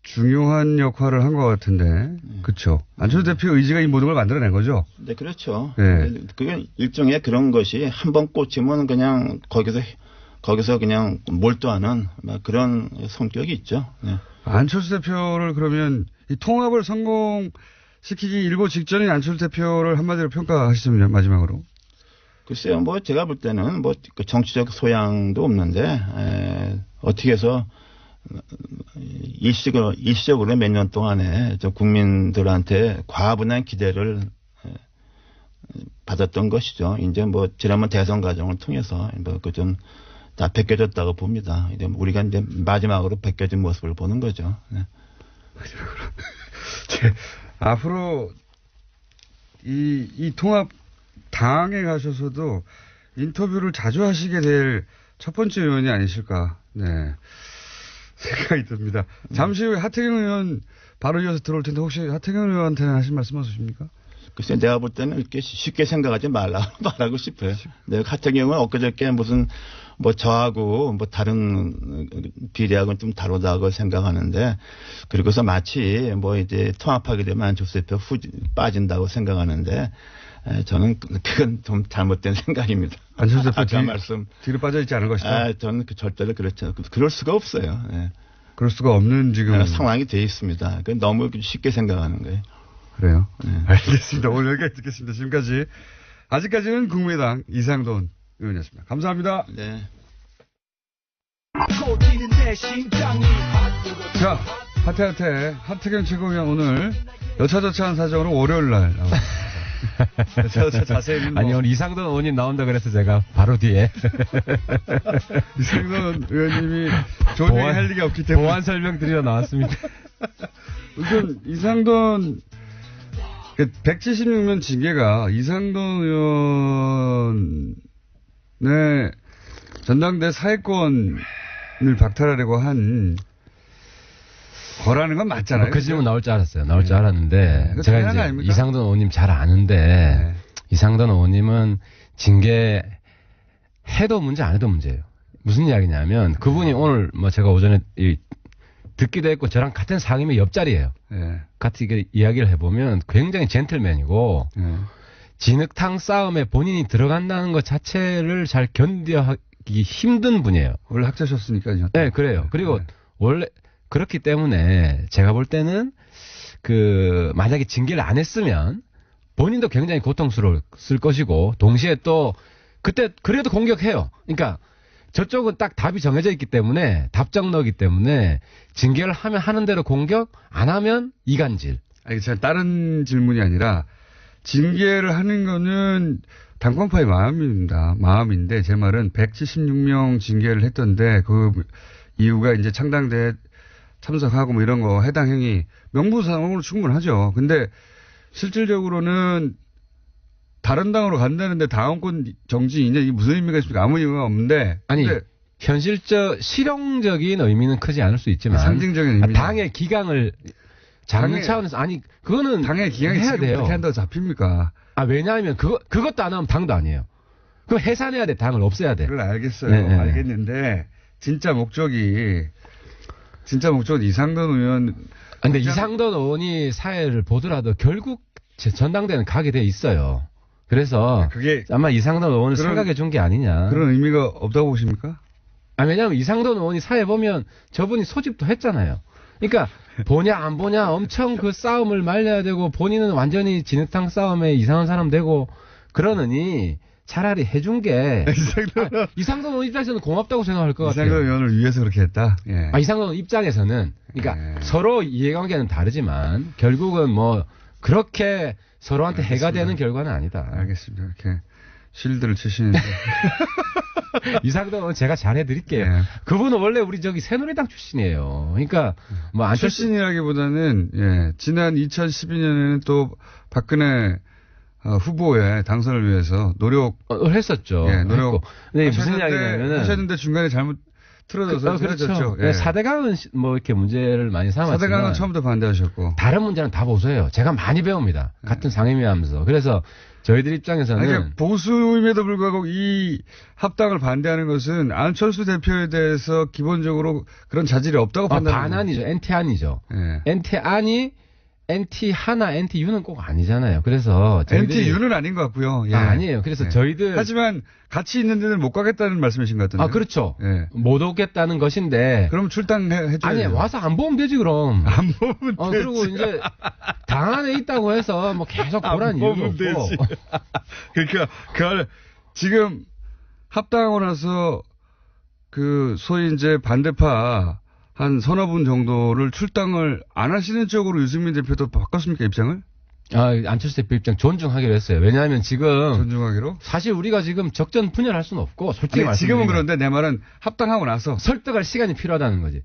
중요한 역할을 한 것 같은데, 그렇죠. 안철수 대표의 의지가 이 모든 걸 만들어낸 거죠. 네, 그렇죠. 네. 그게 일종의 그런 것이 한 번 꽂히면 그냥 거기서 그냥 몰두하는 그런 성격이 있죠. 네. 안철수 대표를 그러면 이 통합을 성공시키기 일보 직전인 안철수 대표를 한마디로 평가하시자면 마지막으로. 글쎄요, 뭐 제가 볼 때는 뭐 정치적 소양도 없는데 어떻게 해서 일시적으로 몇 년 동안에 국민들한테 과분한 기대를 받았던 것이죠. 이제 뭐 지난번 대선 과정을 통해서 뭐 그 좀 다 벗겨졌다고 봅니다. 이제 우리가 이제 마지막으로 벗겨진 모습을 보는 거죠. 네. 마지막으로. 앞으로 이 통합 당에 가셔서도 인터뷰를 자주 하시게 될 첫 번째 의원이 아니실까. 네. 생각이 듭니다. 잠시 후에 하태경 의원 바로 이어서 들어올 텐데 혹시 하태경 의원한테는 하실 말씀 없으십니까? 글쎄 내가 볼 때는 이렇게 쉽게 생각하지 말라고 싶어요. 내가 하태경 의원 엊그저께 무슨 뭐 저하고 뭐 다른 비례하고는 좀 다르다고 생각하는데 그리고서 마치 뭐 이제 통합하게 되면 안철수 대표 빠진다고 생각하는데 저는 그건 좀 잘못된 생각입니다. 안철수 대표 뒤로 빠져 있지 않을 것이다. 저는 절대로 그렇죠. 그럴 수가 없어요. 네. 그럴 수가 없는 지금 상황이 돼 있습니다. 너무 쉽게 생각하는 거예요. 그래요? 네. 알겠습니다. 오늘 여기까지 듣겠습니다. 지금까지 아직까지는 국민의당 이상돈 의원이었습니다. 감사합니다. 네. 자, 하태경 최고위원 오늘 여차저차한 사정으로 월요일 날 자세히는 아니, 오늘 이상돈 의원님 나온다 그래서 제가 바로 뒤에. 이상돈 의원님이 좋은 얘기 할 리가 없기 때문에. 보완 설명 드리러 나왔습니다. 우선 이상돈, 176명 징계가 이상돈 의원의 전당대 사회권을 박탈하려고 한 거라는 건 맞잖아요. 그 질문 나올 줄 알았어요. 나올 줄 알았는데 제가 이제 아닙니까? 이상돈 의원님 잘 아는데 이상돈 의원님은 징계 해도 문제 안 해도 문제예요. 무슨 이야기냐면 그분이 오늘 뭐 제가 오전에 듣기도 했고 저랑 같은 상임위 옆자리예요. 같이 이야기를 해보면 굉장히 젠틀맨이고 진흙탕 싸움에 본인이 들어간다는 것 자체를 잘 견뎌하기 힘든 분이에요. 원래 학자셨으니까요. 네, 그래요. 그리고 원래 그렇기 때문에 제가 볼 때는 만약에 징계를 안 했으면 본인도 굉장히 고통스러웠을 것이고 동시에 또 그때 그래도 공격해요. 그러니까 저쪽은 딱 답이 정해져 있기 때문에 답정너기 때문에 징계를 하면 하는 대로 공격, 안 하면 이간질. 아니, 제가 다른 질문이 아니라 징계를 하는 거는 당권파의 마음인데 제 말은 176명 징계를 했던데 그 이유가 이제 창당대회 참석하고 뭐 이런 거 해당 행위 명분상으로 충분하죠. 근데 실질적으로는 다른 당으로 간다는데 당원권 정지이냐 이게 무슨 의미가 있습니까? 아무 의미가 없는데. 아니 실용적인 의미는 크지 않을 수 있지만 상징적인 의미. 당의 기강을 잡는 차원에서 아니 그거는 당의 기강이 해야 지금 돼요. 그렇게 한다고 잡힙니까? 왜냐하면 그것도 안 하면 당도 아니에요. 그거 해산해야 돼. 당을 없애야 돼. 그걸 알겠어요. 네. 알겠는데 진짜 목적은 이상돈 의원. 근데 이상돈 의원이 사회를 보더라도 결국 전당대회는 가게 돼 있어요. 그래서 그게 아마 이상돈 의원을 생각해 준 게 아니냐. 그런 의미가 없다고 보십니까? 왜냐하면 이상돈 의원이 사회 보면 저분이 소집도 했잖아요. 그러니까 보냐 안 보냐 엄청 그 싸움을 말려야 되고 본인은 완전히 진흙탕 싸움에 이상한 사람 되고 그러느니 차라리 해준 게 이상돈 의원 입장에서는 고맙다고 생각할 것 같아요. 이상돈 의원을 위해서 그렇게 했다. 예. 이상돈 의원 입장에서는 그러니까 서로 이해관계는 다르지만 결국은 뭐 그렇게 서로한테 해가 되는 결과는 아니다. 알겠습니다. 이렇게 실드를 치시는데. 이상돈 의원 제가 잘해드릴게요. 예. 그분은 원래 우리 저기 새누리당 출신이에요. 그러니까 뭐 안 출신이라기보다는 예, 지난 2012년에는 또 박근혜 후보의 당선을 위해서 노력을 했었죠. 예, 노력. 근데 무슨 이야기냐면은 하셨는데 중간에 잘못 틀어져서 그렇죠. 예. 4대강은 뭐 이렇게 문제를 많이 삼았지만 4대강은 처음부터 반대하셨고 다른 문제는 다 보세요. 제가 많이 배웁니다. 같은 상임위하면서. 그래서 저희들 입장에서는 그러니까 보수임에도 불구하고 이 합당을 반대하는 것은 안철수 대표에 대해서 기본적으로 그런 자질이 없다고 판단합니다. 반안이죠. NT안이죠. 예. NT안이 NT하나 NTU는 꼭 아니잖아요. 그래서 NTU는 아닌 것 같고요. 예. 아니에요. 그래서 예. 저희들 하지만 같이 있는 데는 못 가겠다는 말씀이신 것 같은데. 그렇죠. 예. 못 오겠다는 것인데. 그럼 출당해 줘야 아니 와서 안 보면 되지 그럼. 안 보면 되지. 그리고 이제 당 안에 있다고 해서 뭐 계속 보란 이유도 없고. 되지. 그러니까 그걸 지금 합당하고 나서 그 소위 이제 반대파 한 서너 분 정도를 출당을 안 하시는 쪽으로 유승민 대표도 바꿨습니까, 입장을? 안철수 대표 입장 존중하기로 했어요. 왜냐하면 지금 존중하기로? 사실 우리가 지금 적전 분열할 수는 없고 솔직히 말씀드리면 지금은 그런데 내 말은 합당하고 나서 설득할 시간이 필요하다는 거지.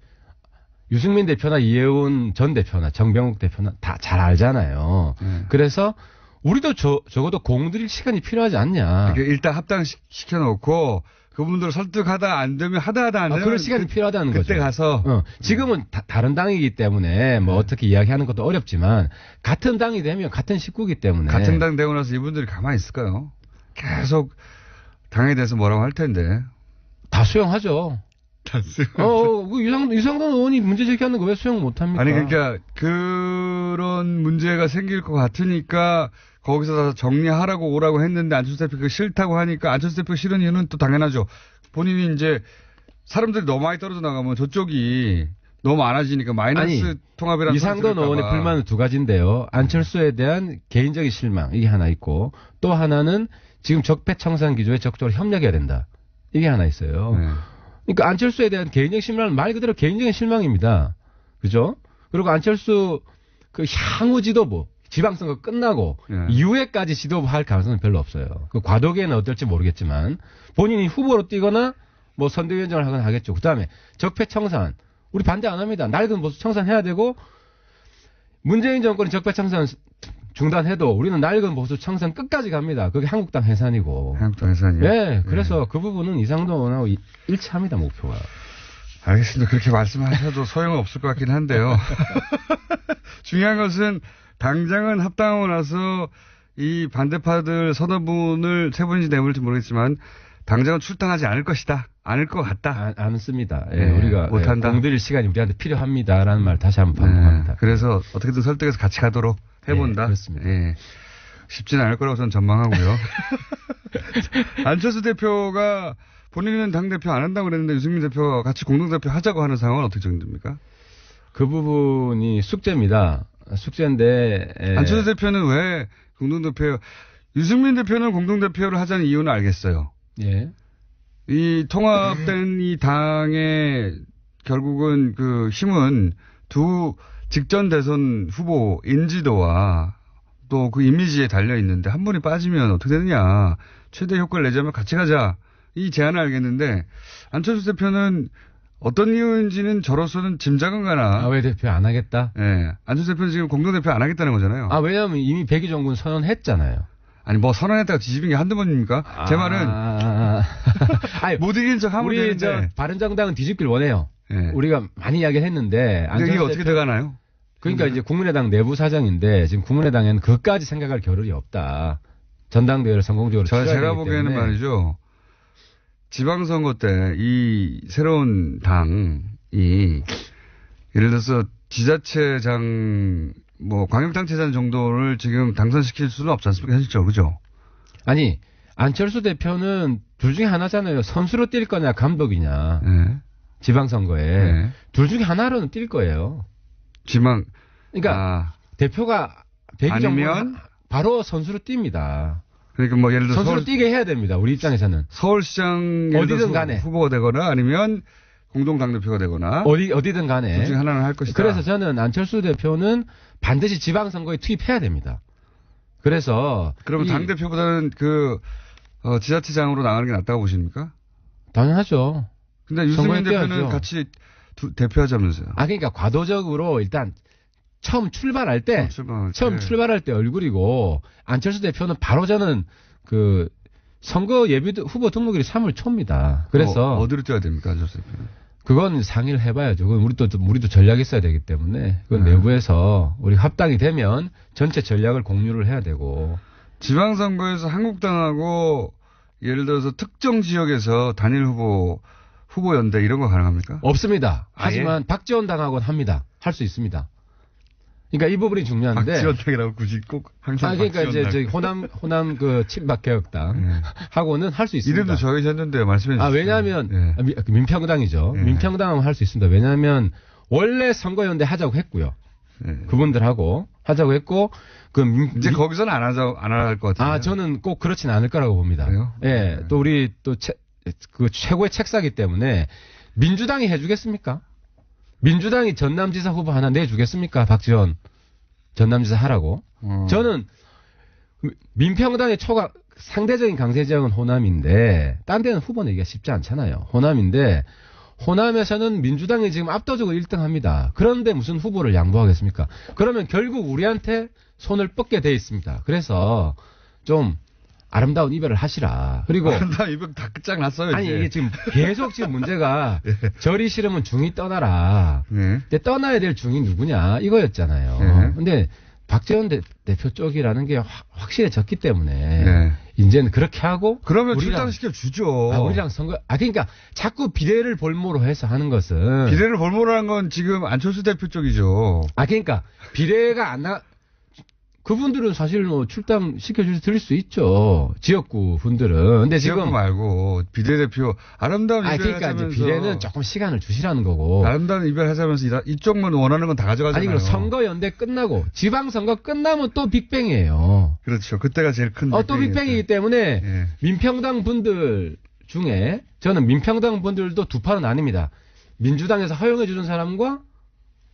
유승민 대표나 이해운 전 대표나 정병욱 대표나 다 잘 알잖아요. 그래서 우리도 적어도 공들일 시간이 필요하지 않냐. 그러니까 일단 합당시켜놓고 그분들 설득하다 안 되면 하다 안 되면 그럴 시간이 필요하다는 거죠. 그때 가서 지금은 다른 당이기 때문에 뭐 어떻게 이야기하는 것도 어렵지만 같은 당이 되면 같은 식구이기 때문에 같은 당 되고 나서 이분들이 가만히 있을까요? 계속 당에 대해서 뭐라고 할 텐데 다 수용하죠. 다 수용. 이상돈 의원이 문제 제기하는 거 왜 수용 못합니까? 아니 그러니까 그런 문제가 생길 것 같으니까 거기서 다 정리하라고 오라고 했는데 안철수 대표 그 싫다고 하니까 안철수 대표 싫은 이유는 또 당연하죠. 본인이 이제 사람들이 너무 많이 떨어져 나가면 저쪽이 너무 많아지니까 마이너스 통합이라는 이상돈 의원의 불만은 두 가지인데요. 안철수에 대한 개인적인 실망 이게 하나 있고 또 하나는 지금 적폐청산 기조에 적극적으로 협력해야 된다. 이게 하나 있어요. 네. 그러니까 안철수에 대한 개인적인 실망은 말 그대로 개인적인 실망입니다. 그죠? 그리고 안철수 그 향후 지도부 지방선거 끝나고 이후에까지 지도부 할 가능성은 별로 없어요. 그 과도기에는 어떨지 모르겠지만 본인이 후보로 뛰거나 뭐 선대위원장을 하거나 하겠죠. 그다음에 적폐청산 우리 반대 안 합니다. 낡은 보수 청산해야 되고 문재인 정권이 적폐청산 중단해도 우리는 낡은 보수 청산 끝까지 갑니다. 그게 한국당 해산이고. 한국당 해산이요? 네. 그래서 그 부분은 이상돈 의원하고 일치합니다. 목표가. 알겠습니다. 그렇게 말씀하셔도 소용은 없을 것 같긴 한데요. 중요한 것은 당장은 합당하고 나서 이 반대파들 서너 분을 세 분인지 네 분일지 모르겠지만 당장은 출당하지 않을 것이다. 않을 것 같다. 않습니다. 우리가 못한다. 공들일 시간이 우리한테 필요합니다라는 말 다시 한번 반복합니다. 그래서 어떻게든 설득해서 같이 가도록 해본다. 그렇습니다. 쉽지는 않을 거라고 저는 전망하고요. 안철수 대표가 본인은 당대표 안 한다고 그랬는데 유승민 대표가 같이 공동대표 하자고 하는 상황은 어떻게 정립됩니까? 그 부분이 숙제입니다. 숙제인데 안철수 대표는 왜 공동대표 유승민 대표는 공동대표를 하자는 이유는 알겠어요. 예. 이 통합된 이 당의 결국은 그 힘은 두 직전 대선 후보 인지도와 또 그 이미지에 달려 있는데 한 분이 빠지면 어떻게 되느냐. 최대 효과를 내자면 같이 가자. 이 제안을 알겠는데 안철수 대표는 어떤 이유인지는 저로서는 짐작은 가나. 아, 왜 대표 안 하겠다? 예. 안철수 대표는 지금 공동대표 안 하겠다는 거잖아요. 아, 왜냐면 이미 백의종군 선언했잖아요. 아니 뭐 선언했다가 뒤집은 게 한두 번입니까? 제 말은 아니, 못 이긴 척 하면 우리 되는데. 저 바른정당은 뒤집길 원해요. 예. 우리가 많이 이야기를 했는데 근데 이게 어떻게 돼가나요? 그러니까 이제 국민의당 내부 사정인데 지금 국민의당에는 그것까지 생각할 겨를이 없다. 전당대회를 성공적으로 치러야 되기 제가 보기에는 때문에. 말이죠. 지방선거 때 이 새로운 당이 예를 들어서 지자체장 뭐 광역단체장 정도를 지금 당선시킬 수는 없지 않습니까? 현실적으로 그죠? 아니 안철수 대표는 둘 중에 하나잖아요. 선수로 뛸 거냐 감독이냐. 네. 지방선거에 네. 둘 중에 하나로는 뛸 거예요. 그러니까 대표가 아니면 바로 선수로 뜁니다. 그러니까 뭐 예를 들어 선수로 뛰게 해야 됩니다. 우리 입장에서는 서울시장 어디든 간에 후보가 되거나 아니면 공동 당대표가 되거나 어디든 간에 둘 중에 하나는 할 것이다. 그래서 저는 안철수 대표는 반드시 지방선거에 투입해야 됩니다. 그래서 그러면 당대표보다는 지자체장으로 나가는 게 낫다고 보십니까? 당연하죠. 근데 유승민 대표는 뛰어야죠. 같이 대표하자면서요. 그러니까 과도적으로 일단 처음 출발할 때 얼굴이고 안철수 대표는 바로 저는 그 선거 예비 후보 등록일이 3월 초입니다. 그래서 어디로 뛰어야 됩니까, 안철수 대표는? 그건 상의를 해봐야죠. 그건 우리도 전략이 있어야 되기 때문에 그건 내부에서 우리 합당이 되면 전체 전략을 공유를 해야 되고. 지방선거에서 한국당하고 예를 들어서 특정 지역에서 단일 후보 연대 이런 거 가능합니까? 없습니다. 아예? 하지만 박지원 당하고는 합니다. 할 수 있습니다. 그러니까 이 부분이 중요한데. 박지원 당이라고 굳이 꼭 항상 그러니까 박지원 이제 당. 저희 호남 그 친박개혁당 하고는 할 수 있습니다. 이름도 정해졌는데요. 말씀해 주세요. 왜냐하면 민평당이죠. 민평당은 할 수 있습니다. 왜냐하면 원래 선거연대 하자고 했고요. 그분들하고 하자고 했고 이제 거기서는 안 할 것 같아요. 저는 꼭 그렇진 않을 거라고 봅니다. 그래요? 예. 또 우리 그 최고의 책사기 때문에 민주당이 해주겠습니까? 민주당이 전남지사 후보 하나 내주겠습니까? 박지원 전남지사 하라고. 저는 민평당의 상대적인 강세 지역은 호남인데 딴 데는 후보 내기가 쉽지 않잖아요. 호남인데 호남에서는 민주당이 지금 압도적으로 1등합니다. 그런데 무슨 후보를 양보하겠습니까? 그러면 결국 우리한테 손을 뻗게 돼 있습니다. 그래서 좀 아름다운 이별을 하시라. 그리고 아름다운 이별 다 끝장났어요. 아니 이제. 이게 지금 계속 지금 문제가 절이 싫으면 중이 떠나라. 근데 떠나야 될 중이 누구냐 이거였잖아요. 근데 박지원 대표 쪽이라는 게 확실해졌기 때문에 이제는 그렇게 하고 그러면 출당시켜 주죠. 우리랑 선거 그러니까 자꾸 비례를 볼모로 해서 하는 것은 비례를 볼모로 한 건 지금 안철수 대표 쪽이죠. 그러니까 비례가 안 나. 그분들은 사실 뭐 출당 드릴 수 있죠. 지역구 분들은. 근데 지역구 지금 말고 비례대표 아름다운 이별 그러니까 하자면서 이제 비례는 조금 시간을 주시라는 거고. 아름다운 이별 하자면서 이쪽만 원하는 건 다 가져가잖아요. 그리고 선거 연대 끝나고 지방선거 끝나면 또 빅뱅이에요. 그렇죠. 그때가 제일 큰 또 빅뱅이기 때문에 민평당 분들 중에 저는 민평당 분들도 두 판은 아닙니다. 민주당에서 허용해 주는 사람과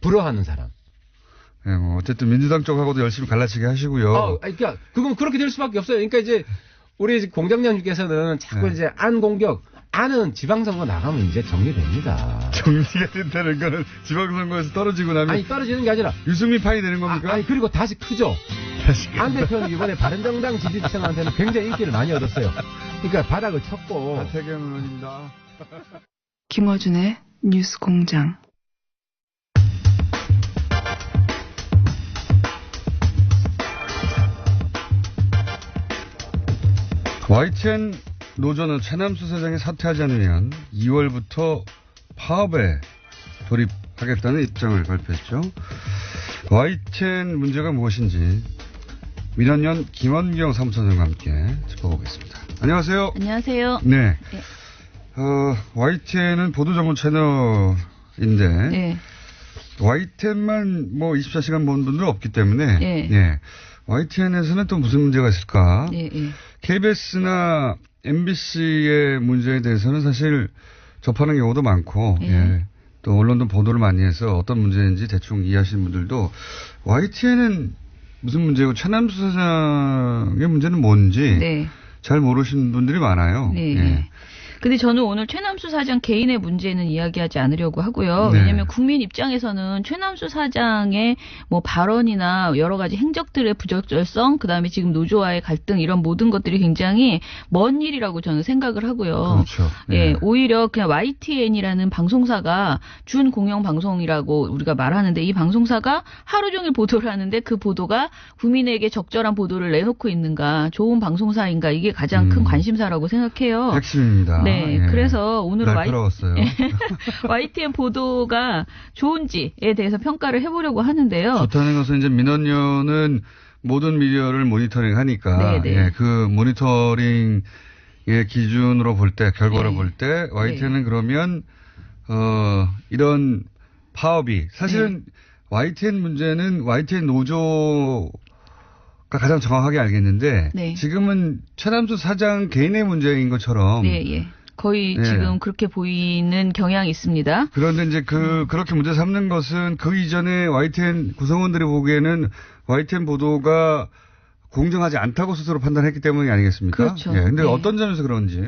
불허하는 사람. 뭐 어쨌든 민주당 쪽하고도 열심히 갈라치기 하시고요. 그러니까 그건 그렇게 될 수밖에 없어요. 그러니까 이제 우리 공장장님께서는 자꾸 이제 안 공격, 안은 지방선거 나가면 이제 정리됩니다. 정리가 된다는 거는 지방선거에서 떨어지고 나면 떨어지는 게 아니라 유승민 판이 되는 겁니까? 그리고 다시 크죠. 안 대표는 이번에 바른정당 지지층한테는 굉장히 인기를 많이 얻었어요. 그러니까 바닥을 쳤고. 하태경 의원입니다. 김어준의 뉴스공장. YTN 노조는 최남수 사장이 사퇴하지 않으면 2월부터 파업에 돌입하겠다는 입장을 발표했죠. YTN 문제가 무엇인지 민원연 김원경 사무처장과 함께 짚어보겠습니다. 안녕하세요. 안녕하세요. 네. YTN은 보도 전문 채널인데 네. YTN만 뭐 24시간 보는 분들은 없기 때문에 네. YTN에서는 또 무슨 문제가 있을까? 네. KBS나 MBC의 문제에 대해서는 사실 접하는 경우도 많고, 예. 예. 또 언론도 보도를 많이 해서 어떤 문제인지 대충 이해하시는 분들도 YTN은 무슨 문제고 최남수 사장의 문제는 뭔지 네. 잘 모르시는 분들이 많아요. 네. 예. 근데 저는 오늘 최남수 사장 개인의 문제는 이야기하지 않으려고 하고요. 네. 왜냐하면 국민 입장에서는 최남수 사장의 뭐 발언이나 여러 가지 행적들의 부적절성, 그다음에 지금 노조와의 갈등 이런 모든 것들이 굉장히 먼 일이라고 저는 생각을 하고요. 그렇죠. 예, 오히려 그냥 YTN이라는 방송사가 준 공영 방송이라고 우리가 말하는데 이 방송사가 하루 종일 보도를 하는데 그 보도가 국민에게 적절한 보도를 내놓고 있는가, 좋은 방송사인가, 이게 가장 큰 관심사라고 생각해요. 핵심입니다. 네, 예. 그래서 오늘 날카로웠어요. YTN 보도가 좋은지에 대해서 평가를 해보려고 하는데요. 좋다는 것은 이제 민원연은 모든 미디어를 모니터링 하니까 네, 네. 예, 그 모니터링의 기준으로 볼 때, 결과로 네. 볼 때 YTN은 그러면 이런 파업이 사실은 YTN 문제는 YTN 노조가 가장 정확하게 알겠는데 네. 지금은 최남수 사장 개인의 문제인 것처럼 네, 예. 거의 예. 지금 그렇게 보이는 경향이 있습니다. 그런데 이제 그렇게 문제 삼는 것은 그 이전에 YTN 구성원들이 보기에는 YTN 보도가 공정하지 않다고 스스로 판단했기 때문이 아니겠습니까? 그렇죠. 예. 근데 네. 어떤 점에서 그런지.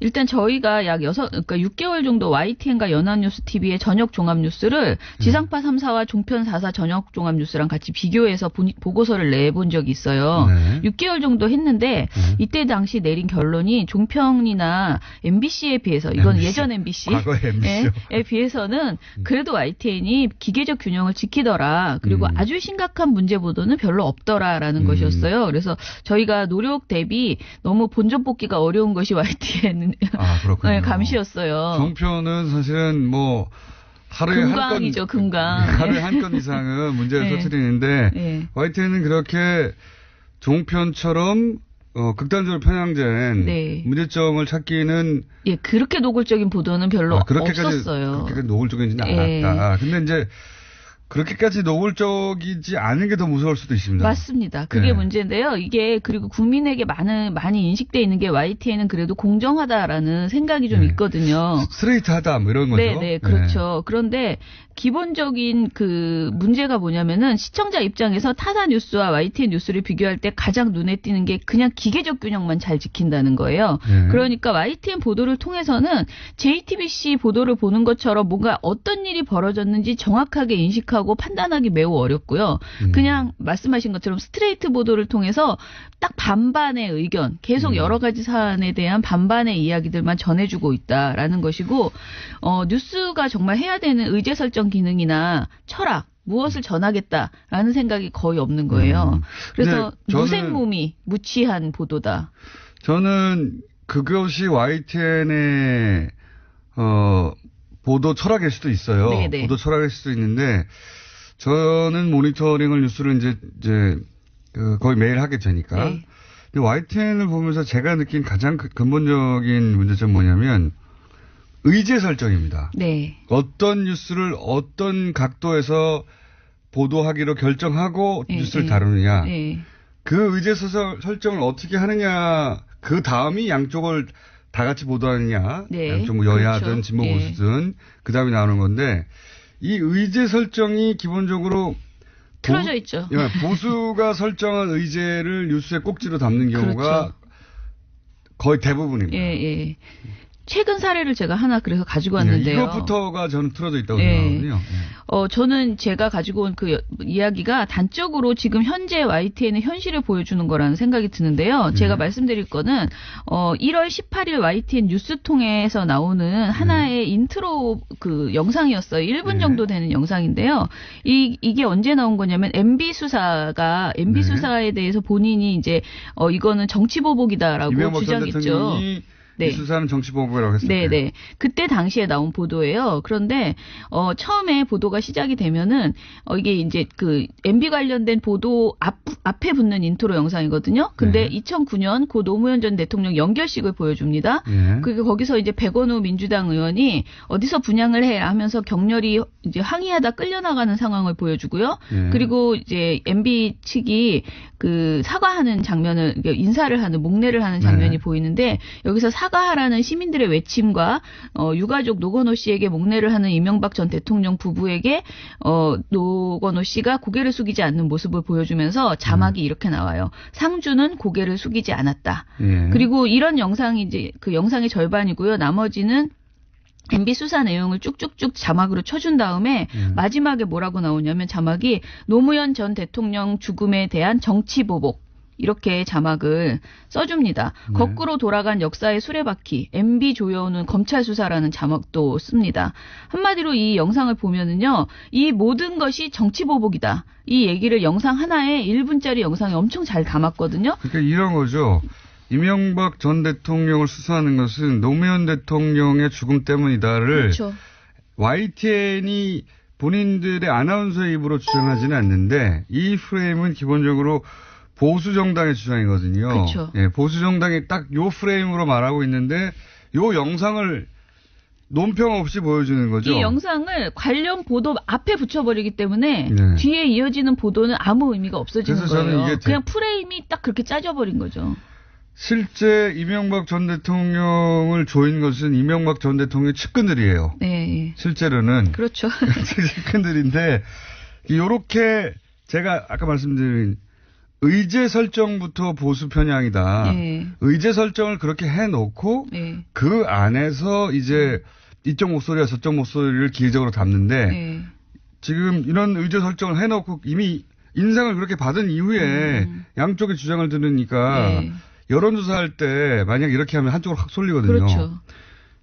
일단 저희가 약 그러니까 6개월 정도 YTN과 연합뉴스 TV의 저녁 종합 뉴스를 지상파 3사와 종편 4사 저녁 종합 뉴스랑 같이 비교해서 보고서를 내본 적이 있어요. 네. 6개월 정도 했는데 이때 당시 내린 결론이 종편이나 MBC에 비해서 이건 MBC. 예전 MBC 과거의 MBC 요. 에 비해서는 그래도 YTN이 기계적 균형을 지키더라. 그리고 아주 심각한 문제 보도는 별로 없더라라는 것이었어요. 그래서 저희가 노력 대비 너무 본전 뽑기가 어려운 것이 YTN 아, 그렇군요. 네, 감시였어요. 종편은 사실은 뭐 하루에 금강이죠, 한 건, 금강. 하루에 한 건 이상은 문제를 네. 터뜨리는데 네. YTN은 그렇게 종편처럼 극단적으로 편향된 네. 문제점을 찾기는 예, 그렇게 노골적인 보도는 별로 없었어요. 그렇게까지 노골적이지는 예. 않았다. 근데 이제 그렇게까지 노골적이지 않은 게 더 무서울 수도 있습니다. 맞습니다. 그게 네. 문제인데요. 이게 그리고 국민에게 많이 인식돼 있는 게 YTN은 그래도 공정하다라는 생각이 좀 네. 있거든요. 스트레이트하다 뭐 이런 거죠. 네, 그렇죠. 그런데 기본적인 그 문제가 뭐냐면은 시청자 입장에서 타사 뉴스와 YTN 뉴스를 비교할 때 가장 눈에 띄는 게 그냥 기계적 균형만 잘 지킨다는 거예요. 네. 그러니까 YTN 보도를 통해서는 JTBC 보도를 보는 것처럼 뭔가 어떤 일이 벌어졌는지 정확하게 인식하고 판단하기 매우 어렵고요. 그냥 말씀하신 것처럼 스트레이트 보도를 통해서 딱 반반의 의견, 계속 여러 가지 사안에 대한 반반의 이야기들만 전해주고 있다라는 것이고, 뉴스가 정말 해야 되는 의제 설정 기능이나 철학, 무엇을 전하겠다라는 생각이 거의 없는 거예요. 그래서 저는- 무생무미, 무치한 보도다. 저는 그것이 YTN의 보도 철학일 수도 있어요. 네네. 보도 철학일 수도 있는데 저는 모니터링을 뉴스를 이제 거의 매일 하게 되니까. 네. 근데 YTN을 보면서 제가 느낀 가장 근본적인 문제점 뭐냐면 의제 설정입니다. 네. 어떤 뉴스를 어떤 각도에서 보도하기로 결정하고 네, 뉴스를 네. 다루느냐. 네. 그 의제 설정을 어떻게 하느냐. 그 다음이 양쪽을 다 같이 보도하느냐. 네, 양쪽 뭐 여야든 그렇죠. 진보 예. 보수든 그 다음에 나오는 건데 이 의제 설정이 기본적으로 틀어져 있죠. 보수가 설정한 의제를 뉴스의 꼭지로 담는 경우가 그렇죠. 거의 대부분입니다. 예, 예. 최근 사례를 제가 하나 그래서 가지고 왔는데요. 이것부터가 저는 틀어져 있다고 예. 생각하거든요. 저는 제가 가지고 온 그 이야기가 단적으로 지금 현재 YTN의 현실을 보여주는 거라는 생각이 드는데요. 제가 말씀드릴 거는 1월 18일 YTN 뉴스통에서 나오는 하나의 인트로 그 영상이었어요. 1분 정도 되는 영상인데요. 이게 언제 나온 거냐면 MB 수사에 대해서 본인이 이제 이거는 정치 보복이다라고 이명박 전 주장했죠. 대통령이 네. 이 수사는 정치보복이라고 했을 때. 네네. 그때 당시에 나온 보도예요. 그런데 처음에 보도가 시작이 되면은 이게 이제 그 MB 관련된 보도 앞에 붙는 인트로 영상이거든요. 근데 네. 2009년 고 노무현 전 대통령 연결식을 보여줍니다. 예. 그리고 거기서 이제 백원우 민주당 의원이 어디서 분양을 해 하면서 격렬히 이제 항의하다 끌려나가는 상황을 보여주고요. 예. 그리고 이제 MB 측이 그 사과하는 장면을 인사를 하는 목례를 하는 장면이 네. 보이는데 여기서 사과하라는 시민들의 외침과 유가족 노건호 씨에게 목례를 하는 이명박 전 대통령 부부에게 노건호 씨가 고개를 숙이지 않는 모습을 보여주면서 자막이 이렇게 나와요. 상주는 고개를 숙이지 않았다. 예. 그리고 이런 영상이 이제 그 영상의 절반이고요. 나머지는 MB 수사 내용을 쭉쭉쭉 자막으로 쳐준 다음에 마지막에 뭐라고 나오냐면 자막이 노무현 전 대통령 죽음에 대한 정치보복 이렇게 자막을 써줍니다. 네. 거꾸로 돌아간 역사의 수레바퀴 MB 조여오는 검찰 수사라는 자막도 씁니다. 한마디로 이 영상을 보면은요. 이 모든 것이 정치보복이다. 이 얘기를 영상 하나에 1분짜리 영상에 엄청 잘 담았거든요. 그러니까 이런 거죠. 이명박 전 대통령을 수사하는 것은 노무현 대통령의 죽음 때문이다를 그렇죠. YTN이 본인들의 아나운서의 입으로 주장하지는 않는데 이 프레임은 기본적으로 보수 정당의 주장이거든요. 그렇죠. 예, 보수 정당이 딱 요 프레임으로 말하고 있는데 요 영상을 논평 없이 보여주는 거죠. 이 영상을 관련 보도 앞에 붙여버리기 때문에 네. 뒤에 이어지는 보도는 아무 의미가 없어지는 그래서 저는 거예요. 이게 그냥 프레임이 딱 그렇게 짜져버린 거죠. 실제 이명박 전 대통령을 조인 것은 이명박 전 대통령의 측근들이에요. 네, 실제로는. 그렇죠. 측근들인데 요렇게 제가 아까 말씀드린 의제 설정부터 보수 편향이다. 네. 의제 설정을 그렇게 해놓고 네. 그 안에서 이제 이쪽 목소리와 저쪽 목소리를 기회적으로 담는데 네. 지금 이런 의제 설정을 해놓고 이미 인상을 그렇게 받은 이후에 양쪽의 주장을 들으니까 네. 여론조사할 때 만약 이렇게 하면 한쪽으로 확 쏠리거든요. 그렇죠.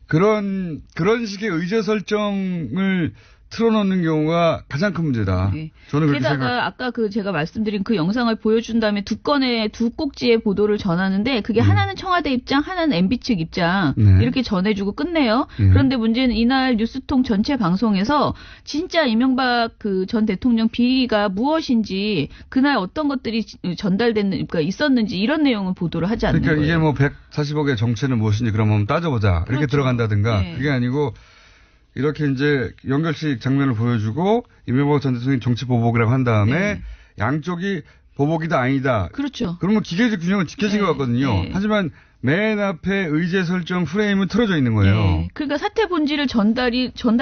그런 식의 의제 설정을 틀어놓는 경우가 가장 큰 문제다. 네. 저는 그렇게 게다가 생각. 아까 그 제가 말씀드린 그 영상을 보여준 다음에 두 꼭지의 보도를 전하는데 그게 하나는 청와대 입장, 하나는 MB 측 입장 네. 이렇게 전해주고 끝내요. 네. 그런데 문제는 이날 뉴스통 전체 방송에서 진짜 이명박 그 전 대통령 비리가 무엇인지 그날 어떤 것들이 그러니까 있었는지 이런 내용을 보도를 하지 않는 그러니까 거예요. 이게 뭐 140억의 정체는 무엇인지 그럼 한번 따져보자. 이렇게 그렇죠. 들어간다든가. 네. 그게 아니고 이렇게 이제 연결식 장면을 보여주고 이명박 전 대통령이 정치 보복이라고 한 다음에 네. 양쪽이 보복이다 아니다. 그렇죠. 그러면 기계적 균형은 지켜진 네. 것 같거든요. 네. 하지만 맨 앞에 의제 설정 프레임은 틀어져 있는 거예요. 네. 그러니까 사태 본질을 전달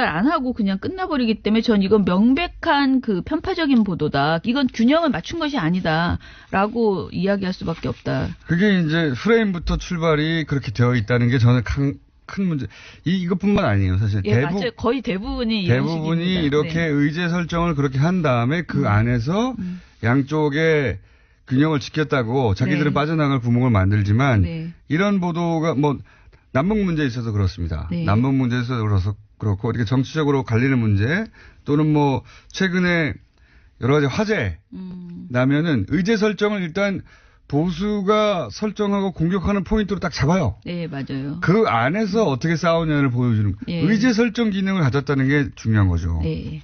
안 하고 그냥 끝나버리기 때문에 전 이건 명백한 그 편파적인 보도다. 이건 균형을 맞춘 것이 아니다라고 이야기할 수밖에 없다. 그게 이제 프레임부터 출발이 그렇게 되어 있다는 게 저는 큰 문제. 이것뿐만 아니에요, 사실. 예, 맞아요. 거의 대부분이 이런 대부분이 식입니다. 이렇게 네. 의제 설정을 그렇게 한 다음에 그 안에서 양쪽의 균형을 지켰다고 자기들은 네. 빠져나갈 구멍을 만들지만 네. 이런 보도가 뭐 남북 문제에 있어서 그렇습니다. 네. 남북 문제에 있어서 그렇고 이렇게 정치적으로 갈리는 문제 또는 뭐 최근에 여러 가지 화제 나면은 의제 설정을 일단 보수가 설정하고 공격하는 포인트로 딱 잡아요. 네, 맞아요. 그 안에서 어떻게 싸우냐를 보여주는 예. 의제 설정 기능을 가졌다는 게 중요한 거죠. 네.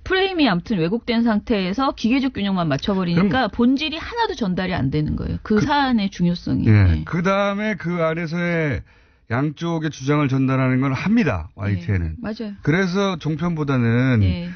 프레임이 아무튼 왜곡된 상태에서 기계적 균형만 맞춰버리니까 본질이 하나도 전달이 안 되는 거예요. 그 사안의 중요성이. 예. 네. 그 다음에 그 안에서의 양쪽의 주장을 전달하는 건 합니다. YTN은. 네, 맞아요. 그래서 종편보다는 네.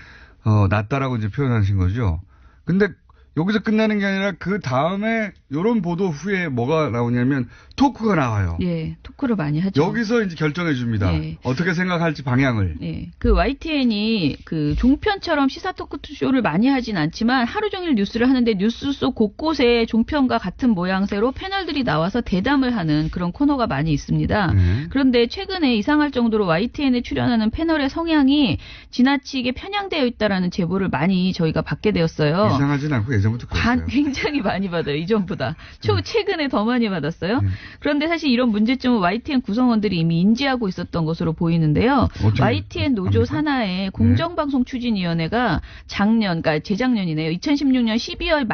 낫다라고 이제 표현하신 거죠. 근데 여기서 끝나는 게 아니라 그 다음에 이런 보도 후에 뭐가 나오냐면 토크가 나와요. 예, 토크를 많이 하죠. 여기서 이제 결정해 줍니다. 네. 어떻게 생각할지 방향을. 네, 그 YTN이 그 종편처럼 시사 토크쇼를 많이 하진 않지만 하루 종일 뉴스를 하는데 뉴스 속 곳곳에 종편과 같은 모양새로 패널들이 나와서 대담을 하는 그런 코너가 많이 있습니다. 그런데 최근에 이상할 정도로 YTN에 출연하는 패널의 성향이 지나치게 편향되어 있다라는 제보를 많이 저희가 받게 되었어요. 이상하진 않고 예전부터 그랬어요. 굉장히 많이 받아요. 이전보다. 최근에 더 많이 받았어요. 그런데 사실 이런 문제점은 YTN 구성원들이 이미 인지하고 있었던 것으로 보이는데요. YTN 노조 산하의 공정방송추진위원회가 그러니까 재작년이네요. 2016년 12월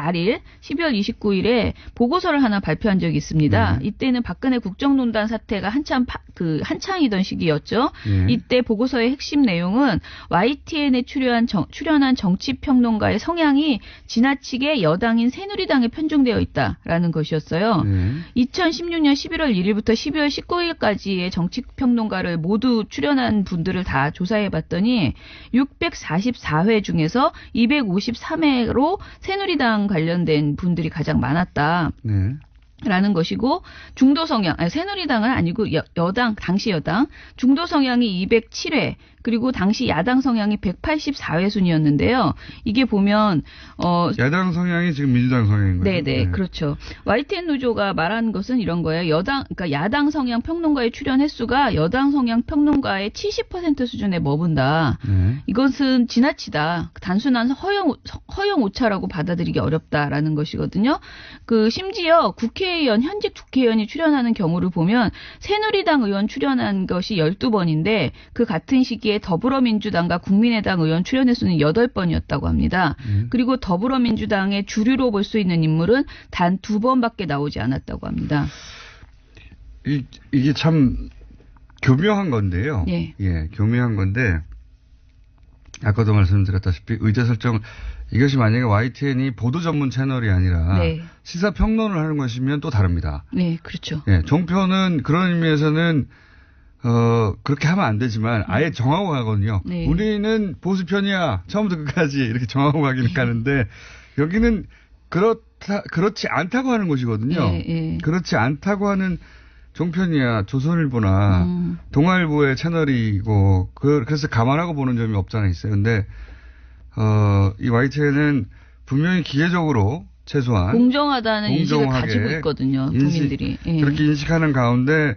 29일에 보고서를 하나 발표한 적이 있습니다. 이때는 박근혜 국정농단 사태가 한창이던 시기였죠. 이때 보고서의 핵심 내용은 YTN에 출연한 정치평론가의 성향이 지나치게 여당인 새누리당에 편중되어 있다라는 것이었어요. 2016년 11월 1일부터 12월 19일까지의 정치평론가를 모두 출연한 분들을 다 조사해봤더니 644회 중에서 253회로 새누리당 관련된 분들이 가장 많았다. 라는 것이고 중도 성향, 새누리당은 아니고 당시 여당 중도 성향이 207회 그리고 당시 야당 성향이 184회 순이었는데요. 이게 보면 야당 성향이 지금 민주당 성향인 거죠. 네네 그렇죠. YTN 노조가 말하는 것은 이런 거예요. 그러니까 야당 성향 평론가의 출연 횟수가 여당 성향 평론가의 70% 수준에 머문다. 이것은 지나치다. 단순한 허용 오차라고 받아들이기 어렵다라는 것이거든요. 심지어 현직 국회의원이 출연하는 경우를 보면 새누리당 의원 출연한 것이 12번인데 그 같은 시기에 더불어민주당과 국민의당 의원 출연 횟수는 8번이었다고 합니다. 그리고 더불어민주당의 주류로 볼 수 있는 인물은 단 2번밖에 나오지 않았다고 합니다. 이게 참 교묘한 건데요. 예, 교묘한 건데 아까도 말씀드렸다시피 의제 설정 이것이 만약에 YTN이 보도 전문 채널이 아니라 시사 평론을 하는 것이면 또 다릅니다. 네, 그렇죠. 종편은 그런 의미에서는 그렇게 하면 안 되지만 아예 정하고 가거든요. 우리는 보수 편이야. 처음부터 끝까지 이렇게 정하고 가기는 가는데 여기는 그렇지 않다고 하는 곳이거든요. 그렇지 않다고 하는 종편이야 조선일보나 동아일보의 채널이고 그래서 감안하고 보는 점이 없잖아 있어요. 근데 이 YTN은 분명히 기계적으로 최소한 공정하다는 인식을 가지고 있거든요. 국민들이. 그렇게 인식하는 가운데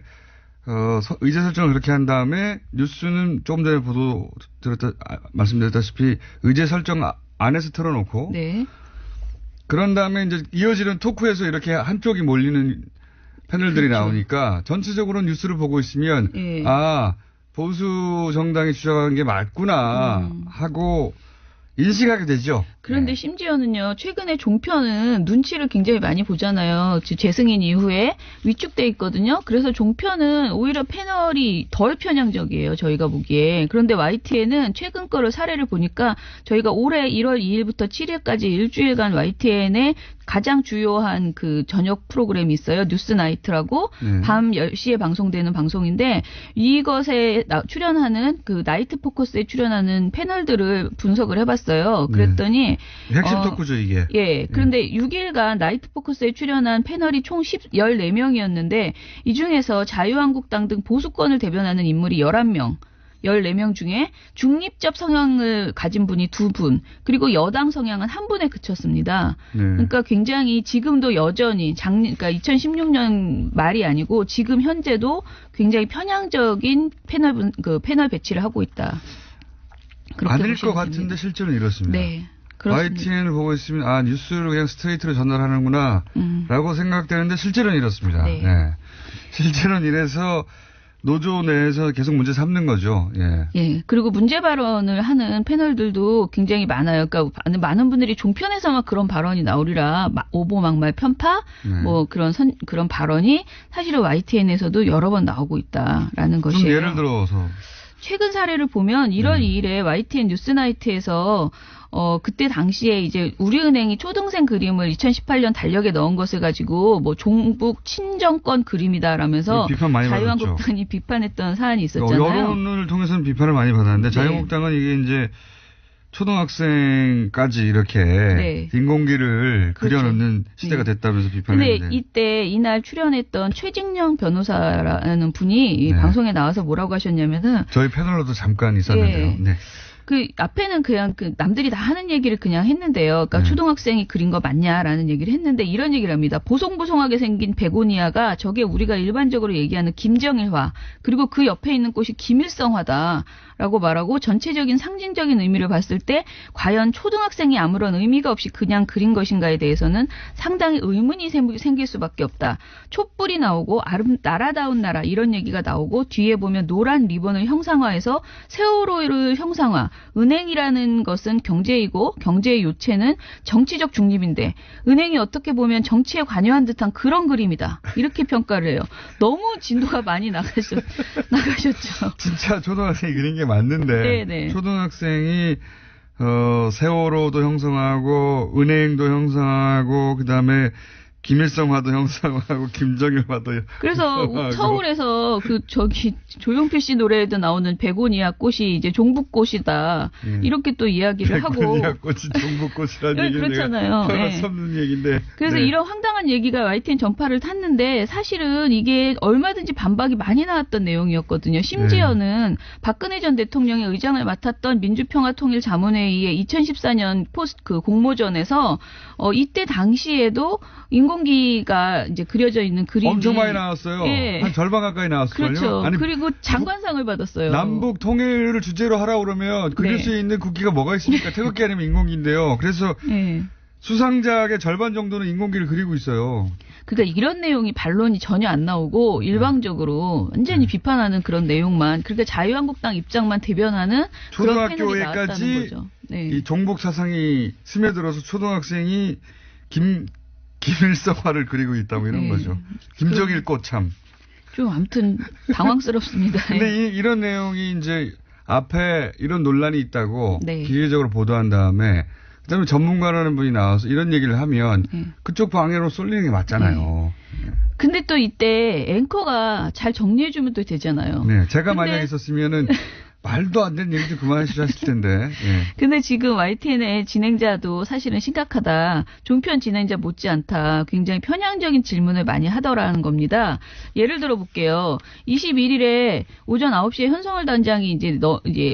의제 설정을 그렇게 한 다음에 뉴스는 조금 전에 말씀드렸다시피 의제 설정 안에서 틀어놓고 그런 다음에 이제 이어지는 토크에서 이렇게 한쪽이 몰리는 패널들이 나오니까 전체적으로 뉴스를 보고 있으면 보수 정당이 주장한 게 맞구나 하고 인식하게 되죠. 그런데 심지어는요, 최근에 종편은 눈치를 굉장히 많이 보잖아요. 재승인 이후에 위축돼 있거든요. 그래서 종편은 오히려 패널이 덜 편향적이에요. 저희가 보기에. 그런데 YTN은 최근 거를 사례를 보니까 저희가 올해 1월 2일부터 7일까지 일주일간 YTN에 가장 주요한 저녁 프로그램이 있어요. 뉴스나이트라고 밤 10시에 방송되는 방송인데 이것에 출연하는 나이트 포커스에 출연하는 패널들을 분석을 해봤어요. 그랬더니 핵심 토크죠 이게. 그런데 6일간 나이트 포커스에 출연한 패널이 총 14명이었는데 이 중에서 자유한국당 등 보수권을 대변하는 인물이 11명. 14명 중에 중립적 성향을 가진 분이 2분, 그리고 여당 성향은 1분에 그쳤습니다. 그러니까 굉장히 지금도 여전히 그러니까 2016년 말이 아니고 지금 현재도 굉장히 편향적인 패널 배치를 하고 있다. 아닐 것 같은데 실제로는 이렇습니다. 그렇습니다. YTN을 보고 있으면 뉴스를 그냥 스트레이트로 전달하는구나 라고 생각되는데 실제로는 이렇습니다. 실제로는 이래서 노조 내에서 계속 문제 삼는 거죠. 그리고 문제 발언을 하는 패널들도 굉장히 많아요. 그러니까 많은 분들이 종편에서만 그런 발언이 나오리라 오보막말 편파 그런 발언이 사실은 YTN에서도 여러 번 나오고 있다라는 것이에요. 좀 예를 들어서 최근 사례를 보면 1월 2일에 YTN 뉴스나이트에서 그때 당시에 이제 우리은행이 초등생 그림을 2018년 달력에 넣은 것을 가지고 종북 친정권 그림이다라면서 자유한국당이 비판했던 사안이 있었잖아요. 여론을 통해서는 비판을 많이 받았는데 자유한국당은 이게 이제 초등학생까지 이렇게 인공기를 그려놓는 시대가 됐다면서 비판했는데. 근데 이때 이날 출연했던 최직령 변호사라는 분이 이 방송에 나와서 뭐라고 하셨냐면은 저희 패널로도 잠깐 있었는데요. 그 앞에는 그냥 그 남들이 다 하는 얘기를 그냥 했는데요. 그러니까 초등학생이 그린 거 맞냐라는 얘기를 했는데 이런 얘기를 합니다. 보송보송하게 생긴 베고니아가 저게 우리가 일반적으로 얘기하는 김정일화 그리고 그 옆에 있는 꽃이 김일성화다라고 말하고 전체적인 상징적인 의미를 봤을 때 과연 초등학생이 아무런 의미가 없이 그냥 그린 것인가에 대해서는 상당히 의문이 생길 수밖에 없다. 촛불이 나오고 나라다운 나라 이런 얘기가 나오고 뒤에 보면 노란 리본을 형상화해서 세월호를 형상화. 은행이라는 것은 경제이고 경제의 요체는 정치적 중립인데 은행이 어떻게 보면 정치에 관여한 듯한 그런 그림이다. 이렇게 평가를 해요. 너무 진도가 많이 나가셨죠. 진짜 초등학생이 그린 게 맞는데 네네. 초등학생이 세월호도 형성하고 은행도 형성하고 그다음에 김일성화도 형성하고 김정일화도 그래서 형성하고. 서울에서 조용필 씨 노래에도 나오는 베고니아 꽃이 이제 종북꽃이다 이렇게 또 이야기를 하고 베고니아 꽃이 종북꽃이라는 얘기는 그렇잖아요. 내가 없는 얘기인데 그래서 네. 이런 황당한 얘기가 YTN 전파를 탔는데 사실은 이게 얼마든지 반박이 많이 나왔던 내용이었거든요. 심지어는 박근혜 전 대통령의 의장을 맡았던 민주평화통일자문회의의 2014년 공모전에서 이때 당시에도 인공기가 이제 그려져 있는 그림이 엄청 많이 나왔어요. 예. 한 절반 가까이 나왔을걸요. 그렇죠. 아니, 그리고 장관상을 받았어요. 남북 통일을 주제로 하라고 그러면 그릴 네. 수 있는 국기가 뭐가 있습니까? 태극기 아니면 인공기인데요. 그래서 예. 수상작의 절반 정도는 인공기를 그리고 있어요. 그러니까 이런 내용이 반론이 전혀 안 나오고 일방적으로 완전히 비판하는 그런 내용만 그러니까 자유한국당 입장만 대변하는 그런 패널이 나왔다는 초등학교에까지 거죠. 네. 이 종북 사상이 스며들어서 초등학생이 김일성화를 그리고 있다고 이런 네. 거죠. 김정일 꽃 참. 좀 아무튼 당황스럽습니다. 근데 이런 내용이 이제 앞에 이런 논란이 있다고 네. 기계적으로 보도한 다음에 그다음에 전문가라는 분이 나와서 이런 얘기를 하면 그쪽 방향으로 쏠리는 게 맞잖아요. 근데 또 이때 앵커가 잘 정리해주면 또 되잖아요. 네, 제가 근데- 만약에 있었으면은 말도 안 되는 얘기 좀 그만하시라 했을 텐데. 예. 근데 지금 YTN의 진행자도 사실은 심각하다. 종편 진행자 못지않다. 굉장히 편향적인 질문을 많이 하더라는 겁니다. 예를 들어 볼게요. 21일에 오전 9시에 현성월 단장이 이제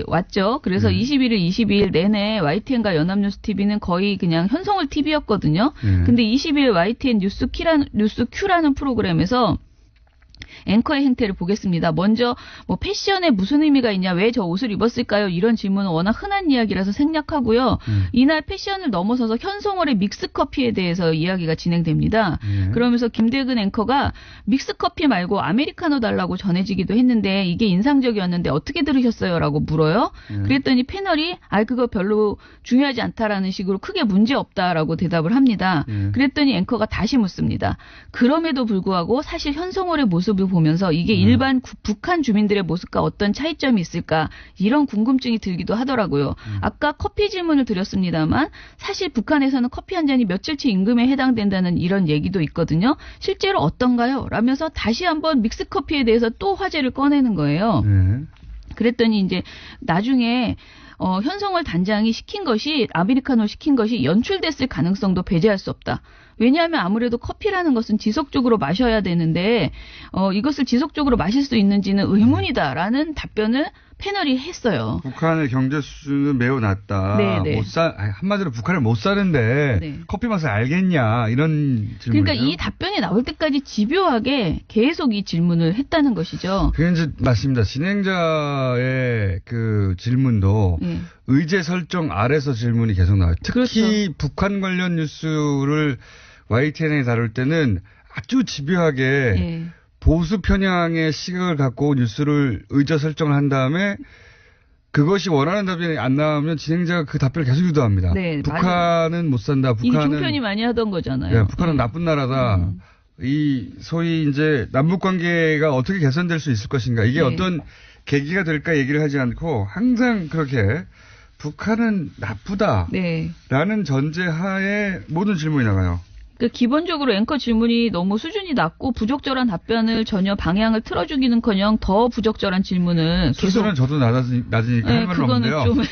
왔죠. 그래서 21일, 22일 내내 YTN과 연합뉴스 TV는 거의 그냥 현성월 TV였거든요. 근데 20일 YTN 뉴스 Q라는 프로그램에서 앵커의 행태를 보겠습니다. 먼저 패션에 무슨 의미가 있냐, 왜 저 옷을 입었을까요? 이런 질문은 워낙 흔한 이야기라서 생략하고요. 이날 패션을 넘어서서 현성월의 믹스커피에 대해서 이야기가 진행됩니다. 그러면서 김대근 앵커가 믹스커피 말고 아메리카노 달라고 전해지기도 했는데 이게 인상적이었는데 어떻게 들으셨어요? 라고 물어요. 그랬더니 패널이 그거 별로 중요하지 않다라는 식으로 크게 문제 없다라고 대답을 합니다. 그랬더니 앵커가 다시 묻습니다. 그럼에도 불구하고 사실 현성월의 모습을 보면서 이게 일반 북한 주민들의 모습과 어떤 차이점이 있을까 이런 궁금증이 들기도 하더라고요. 아까 커피 질문을 드렸습니다만 사실 북한에서는 커피 한 잔이 며칠치 임금에 해당된다는 이런 얘기도 있거든요. 실제로 어떤가요? 라면서 다시 한번 믹스커피에 대해서 또 화제를 꺼내는 거예요. 그랬더니 이제 나중에 현성월 단장이 아메리카노 시킨 것이 연출됐을 가능성도 배제할 수 없다. 왜냐하면 아무래도 커피라는 것은 지속적으로 마셔야 되는데 이것을 지속적으로 마실 수 있는지는 의문이다라는 답변을 패널이 했어요. 북한의 경제 수준은 매우 낮다. 네네. 한마디로 북한을 못 사는데 네. 커피 맛을 알겠냐 이런 질문이죠. 그러니까 이 답변이 나올 때까지 집요하게 계속 이 질문을 했다는 것이죠. 그게 이제 맞습니다. 진행자의 그 질문도 네. 의제 설정 아래서 질문이 계속 나와요. 특히 그렇죠. 북한 관련 뉴스를 YTN에 다룰 때는 아주 집요하게 네. 보수 편향의 시각을 갖고 뉴스를 의제 설정을 한 다음에 그것이 원하는 답변이 안 나오면 진행자가 그 답변을 계속 유도합니다. 네, 북한은 못 산다. 이 북한은 종편이 많이 하던 거잖아요. 네, 북한은 나쁜 나라다. 이 소위 이제 남북 관계가 어떻게 개선될 수 있을 것인가. 이게 네. 어떤 계기가 될까 얘기를 하지 않고 항상 그렇게 북한은 나쁘다라는 네. 전제하에 모든 질문이 나가요. 그 기본적으로 앵커 질문이 너무 수준이 낮고 부적절한 답변을 전혀 방향을 틀어주기는커녕 더 부적절한 질문을 계속. 수준은 저도 낮으니까 네, 할 말은 그거는 없는데요. 좀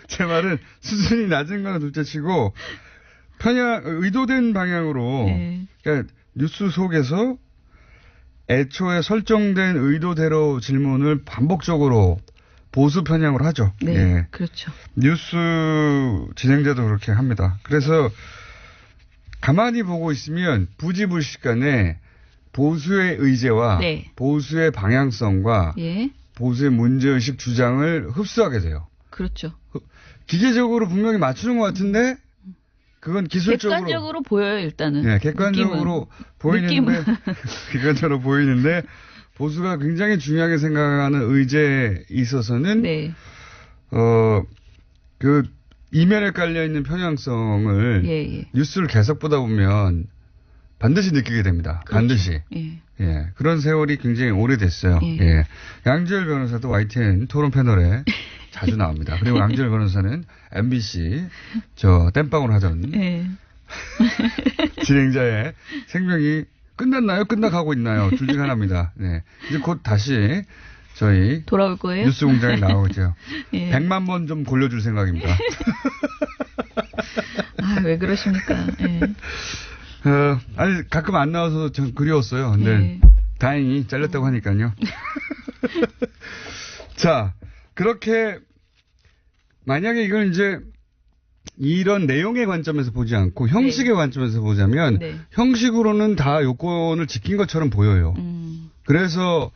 제 말은 수준이 낮은 거는 둘째치고 의도된 방향으로 네. 그러니까 뉴스 속에서 애초에 설정된 의도대로 질문을 반복적으로 보수 편향으로 하죠. 네, 예. 그렇죠. 뉴스 진행자도 그렇게 합니다. 그래서 가만히 보고 있으면 부지불식간에 보수의 의제와 네. 보수의 방향성과 예, 보수의 문제의식 주장을 흡수하게 돼요. 그렇죠. 기계적으로 분명히 맞추는 것 같은데 그건 기술적으로 객관적으로 보여요, 일단은. 네, 객관적으로 보이는데 객관적으로 보이는데 보수가 굉장히 중요하게 생각하는 의제에 있어서는 네. 그 이면에 깔려 있는 편향성을 예, 예. 뉴스를 계속 보다 보면 반드시 느끼게 됩니다. 그렇죠. 반드시. 예. 예. 그런 세월이 굉장히 오래됐어요. 예. 예. 양지열 변호사도 YTN 토론 패널에 자주 나옵니다. 그리고 양지열 변호사는 MBC 땜빵으로 하던 예. 진행자의 생명이 끝났나요? 끝나가고 있나요? 둘 중에 하나입니다. 네. 이제 곧 다시 저희 돌아올 거예요? 뉴스 공장에 나오죠. 예. 100만 번 좀 골려줄 생각입니다. 아, 왜 그러십니까? 예. 아니, 가끔 안 나와서 전 그리웠어요. 근데 예. 다행히 잘렸다고 하니까요. 자, 그렇게 만약에 이걸 이제 이런 내용의 관점에서 보지 않고 형식의 관점에서 보자면 네. 형식으로는 다 요건을 지킨 것처럼 보여요. 그래서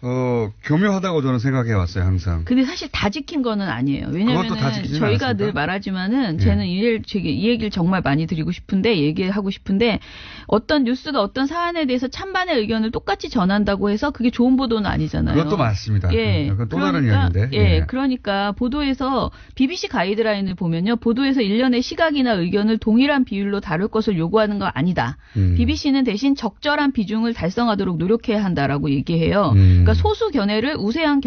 교묘하다고 저는 생각해 왔어요, 항상. 근데 사실 다 지킨 거는 아니에요. 왜냐하면 저희가 않았습니까? 늘 말하지만은 예. 저는 이 얘기를 정말 많이 드리고 싶은데 얘기하고 싶은데 어떤 뉴스가 어떤 사안에 대해서 찬반의 의견을 똑같이 전한다고 해서 그게 좋은 보도는 아니잖아요. 그것도 맞습니다. 예. 그건 또 다른 이야기인데. 예. 그러니까 보도에서 BBC 가이드라인을 보면요. 보도에서 일련의 시각이나 의견을 동일한 비율로 다룰 것을 요구하는 거 아니다. BBC는 대신 적절한 비중을 달성하도록 노력해야 한다라고 얘기해요. 그러니까 소수 견해를 우세한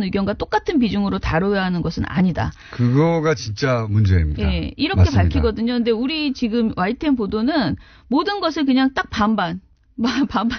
의견과 똑같은 비중으로 다뤄야 하는 것은 아니다. 그거가 진짜 문제입니다. 예, 이렇게 맞습니다. 밝히거든요. 근데 우리 지금 YTN 보도는 모든 것을 그냥 딱 반반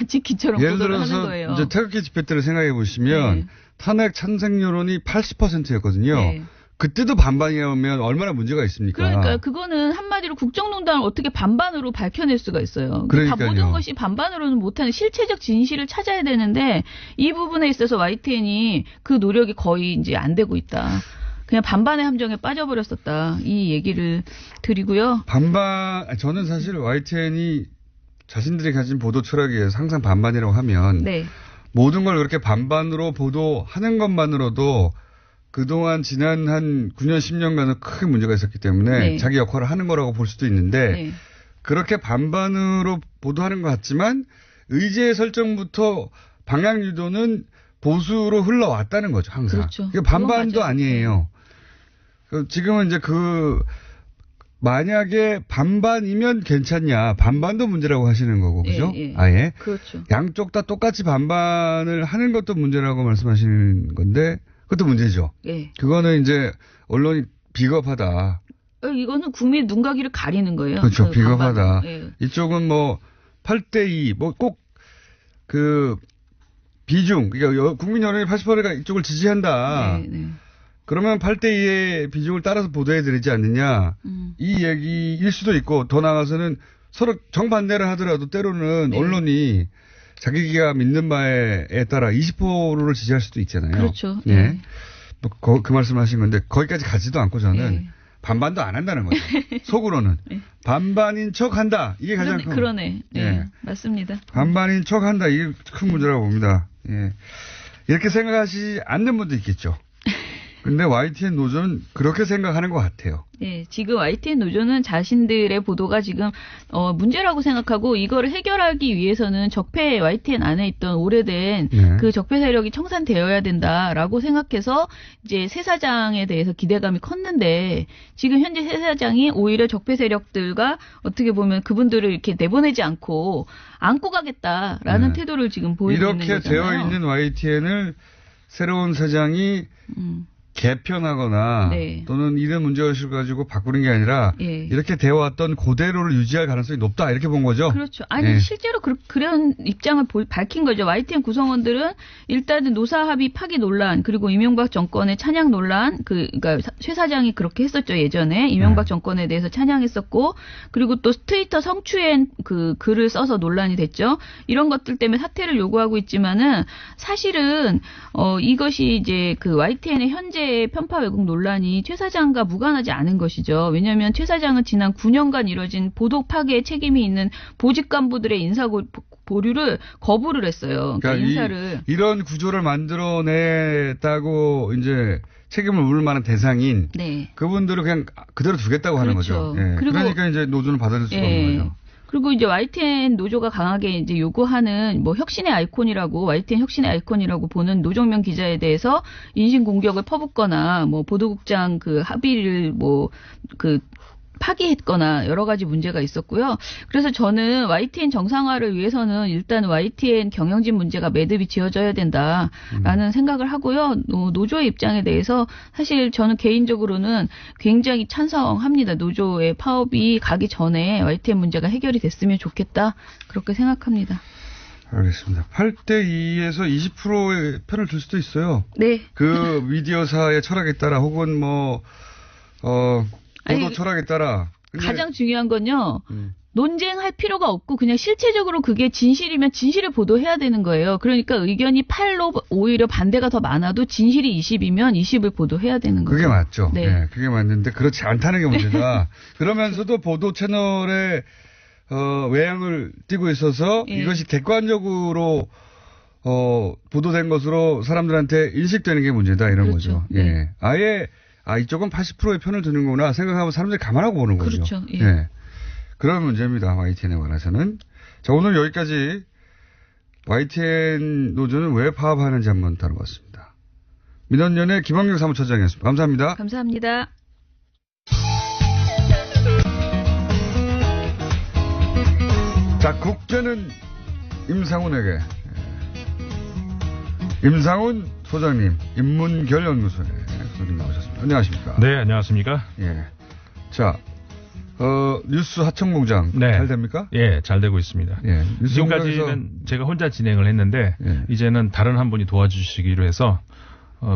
지키처럼 예를 보도를 하는 들어서 거예요. 이제 태극기 집회 때를 생각해 보시면 네. 탄핵 찬성 여론이 80%였거든요. 네. 그때도 반반이라면 얼마나 문제가 있습니까? 그러니까 그거는 한마디로 국정농단을 어떻게 반반으로 밝혀낼 수가 있어요. 다 그러니까요. 모든 것이 반반으로는 못하는 실체적 진실을 찾아야 되는데 이 부분에 있어서 YTN이 그 노력이 거의 이제 안 되고 있다. 그냥 반반의 함정에 빠져버렸었다. 이 얘기를 드리고요. 저는 사실 YTN이 자신들이 가진 보도 철학에 의해서 항상 반반이라고 하면 네. 모든 걸 그렇게 반반으로 보도하는 것만으로도 그동안 지난 한 9년, 10년간은 크게 문제가 있었기 때문에 네. 자기 역할을 하는 거라고 볼 수도 있는데 네. 그렇게 반반으로 보도하는 것 같지만 의제 설정부터 방향 유도는 보수로 흘러왔다는 거죠, 항상. 그렇죠. 그러니까 반반도 그건 맞아요. 아니에요. 지금은 이제 만약에 반반이면 괜찮냐. 반반도 문제라고 하시는 거고, 그죠? 예, 예. 아예. 그렇죠. 양쪽 다 똑같이 반반을 하는 것도 문제라고 말씀하시는 건데, 그것도 문제죠. 예. 그거는 이제 언론이 비겁하다. 이거는 국민 눈가기를 가리는 거예요. 그렇죠. 그 비겁하다. 반반. 예. 이쪽은 8대2, 꼭 비중, 그러니까 국민 여론이 80%가 이쪽을 지지한다. 네, 네. 그러면 8대2의 비중을 따라서 보도해드리지 않느냐. 이 얘기일 수도 있고, 더 나아가서는 서로 정반대를 하더라도 때로는 네. 언론이 자기가 믿는 바에 따라 20%를 지지할 수도 있잖아요. 그렇죠. 예. 네. 그 말씀을 하신 건데, 거기까지 가지도 않고 저는 네. 반반도 안 한다는 거죠. 속으로는. 네. 반반인 척 한다. 이게 가장 큰. 그러네. 네. 예. 맞습니다. 반반인 척 한다. 이게 큰 문제라고 봅니다. 예. 이렇게 생각하시지 않는 분도 있겠죠. 근데 YTN 노조는 그렇게 생각하는 것 같아요. 네, 지금 YTN 노조는 자신들의 보도가 지금 문제라고 생각하고 이거를 해결하기 위해서는 적폐 YTN 안에 있던 오래된 네. 그 적폐 세력이 청산되어야 된다라고 생각해서 이제 새 사장에 대해서 기대감이 컸는데 지금 현재 새 사장이 오히려 적폐 세력들과 어떻게 보면 그분들을 이렇게 내보내지 않고 안고 가겠다라는 네. 태도를 지금 보이고 있는 이렇게 거잖아요. 되어 있는 YTN을 새로운 사장이 개편하거나 네. 또는 이런 문제의식을 가지고 바꾸는 게 아니라 예. 이렇게 되어왔던 그대로를 유지할 가능성이 높다 이렇게 본 거죠. 그렇죠. 아니 예. 실제로 그런 입장을 밝힌 거죠. YTN 구성원들은 일단은 노사 합의 파기 논란 그리고 이명박 정권의 찬양 논란 그러니까 최 사장이 그렇게 했었죠 예전에 이명박 정권에 대해서 찬양했었고 그리고 또 트위터 성추행 그 글을 써서 논란이 됐죠. 이런 것들 때문에 사퇴를 요구하고 있지만은 사실은 이것이 이제 그 YTN의 현재 편파 왜곡 논란이 최 사장과 무관하지 않은 것이죠. 왜냐하면 최 사장은 지난 9년간 이뤄진 보도 파괴에 책임이 있는 보직 간부들의 인사 보류를 거부를 했어요. 그러니까 인사를 이런 구조를 만들어냈다고 이제 책임을 물을 만한 대상인 네. 그분들을 그냥 그대로 두겠다고 하는 그렇죠. 거죠. 예. 그리고 그러니까 이제 노조는 받아들일 수가 없는 거죠. 그리고 이제 YTN 노조가 강하게 이제 요구하는 뭐 혁신의 아이콘이라고 YTN 혁신의 아이콘이라고 보는 노정면 기자에 대해서 인신 공격을 퍼붓거나 뭐 보도국장 그 합의를 뭐 그 파기했거나 여러 가지 문제가 있었고요. 그래서 저는 YTN 정상화를 위해서는 일단 YTN 경영진 문제가 매듭이 지어져야 된다라는 생각을 하고요. 노조의 입장에 대해서 사실 저는 개인적으로는 굉장히 찬성합니다. 노조의 파업이 가기 전에 YTN 문제가 해결이 됐으면 좋겠다. 그렇게 생각합니다. 알겠습니다. 8대2에서 20%의 편을 들 수도 있어요. 네. 그 미디어사의 철학에 따라 혹은 보도 철학에 따라. 가장 중요한 건요. 논쟁할 필요가 없고 그냥 실체적으로 그게 진실이면 진실을 보도해야 되는 거예요. 그러니까 의견이 8로 오히려 반대가 더 많아도 진실이 20이면 20을 보도해야 되는 거예요. 그게 맞죠. 네. 네, 그게 맞는데 그렇지 않다는 게 문제다. 그러면서도 보도 채널에 외양을 띠고 있어서 예. 이것이 객관적으로 보도된 것으로 사람들한테 인식되는 게 문제다 이런 그렇죠. 거죠. 네. 예. 아예 이쪽은 80%의 편을 드는구나 생각하면 사람들이 감안하고 보는 거죠. 그렇죠. 예. 예. 그런 문제입니다. YTN에 관해서는. 자, 오늘 여기까지 YTN 노조는 왜 파업하는지 한번 다뤄봤습니다. 민원연의 김학용 사무처장이었습니다. 감사합니다. 감사합니다. 자, 국제는 임상훈에게. 임상훈 소장님, 인문결 연구소에 소장님 나오셨습니다. 안녕하십니까? 네, 안녕하십니까? 예. 자, 뉴스 하청공장 네. 잘 됩니까? 예, 잘 되고 있습니다. 예. 뉴스 지금까지는 공장에서 제가 혼자 진행을 했는데 예. 이제는 다른 한 분이 도와주시기로 해서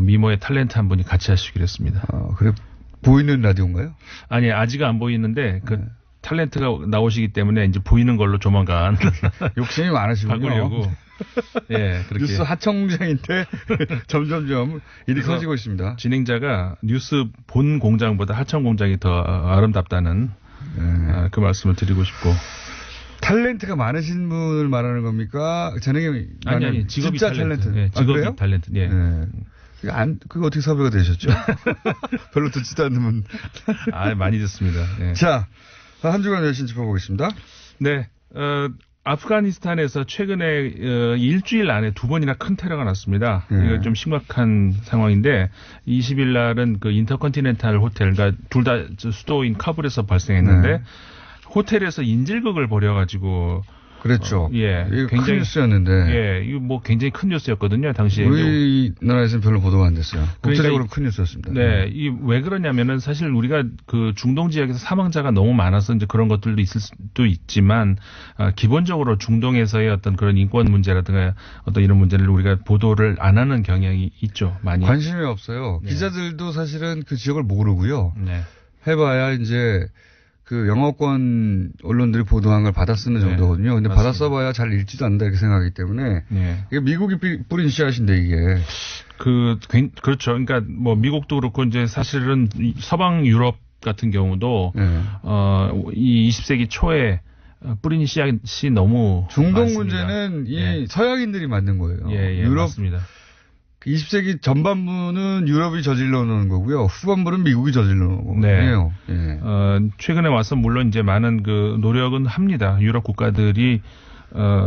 미모의 탤런트 한 분이 같이 하시기로 했습니다. 그래 보이는 라디오인가요? 아니, 아직 안 보이는데 그 탤런트가 나오시기 때문에 이제 보이는 걸로 조만간 욕심이 많으시군요. 바꾸려고. 예, 그렇게. 뉴스 하청공장인데 점점점 일이 커지고 있습니다. 진행자가 뉴스 본 공장보다 하청 공장이 더 아름답다는 그 말씀을 드리고 싶고. 탤런트가 많으신 분을 말하는 겁니까? 재능이 아니, 직업이 진짜 탤런트. 예, 직업이 그래요? 탤런트. 예. 그거 어떻게 섭외가 되셨죠? 별로 듣지도 않는 분. 많이 듣습니다. 예. 자, 한 주간 열심히 짚어보겠습니다. 네. 아프가니스탄에서 최근에 일주일 안에 2번이나 큰 테러가 났습니다. 이거 좀 심각한 상황인데 20일 날은 그 인터컨티넨탈 호텔, 그러니까 둘 다 수도인 카불에서 발생했는데 호텔에서 인질극을 벌여가지고 그랬죠. 예, 이거 굉장히 큰 뉴스였는데. 예, 이거 뭐 굉장히 큰 뉴스였거든요, 당시에. 우리나라에서는 별로 보도가 안 됐어요. 국제적으로 큰 뉴스였습니다. 네, 왜 그러냐면은 사실 우리가 그 중동 지역에서 사망자가 너무 많아서 이제 그런 것들도 있을 수도 있지만 기본적으로 중동에서의 어떤 그런 인권 문제라든가 어떤 이런 문제를 우리가 보도를 안 하는 경향이 있죠, 많이. 관심이 없어요. 네. 기자들도 사실은 그 지역을 모르고요. 네. 해봐야 이제 그 영어권 언론들이 보도한 걸 받아 쓰는 정도거든요. 근데 맞습니다. 받아 써봐야 잘 읽지도 않는다 이렇게 생각하기 때문에 네. 이게 미국이 뿌린 씨앗인데 이게 그렇죠. 그러니까 뭐 미국도 그렇고 이제 사실은 서방 유럽 같은 경우도 이 20세기 초에 뿌린 씨앗이 너무 중동 많습니다. 문제는 이 서양인들이 만든 거예요. 예, 유럽 맞습니다. 20세기 전반부는 유럽이 저질러 놓은 거고요. 후반부는 미국이 저질러 놓은 거예요. 네. 예. 최근에 와서 물론 이제 많은 그 노력은 합니다. 유럽 국가들이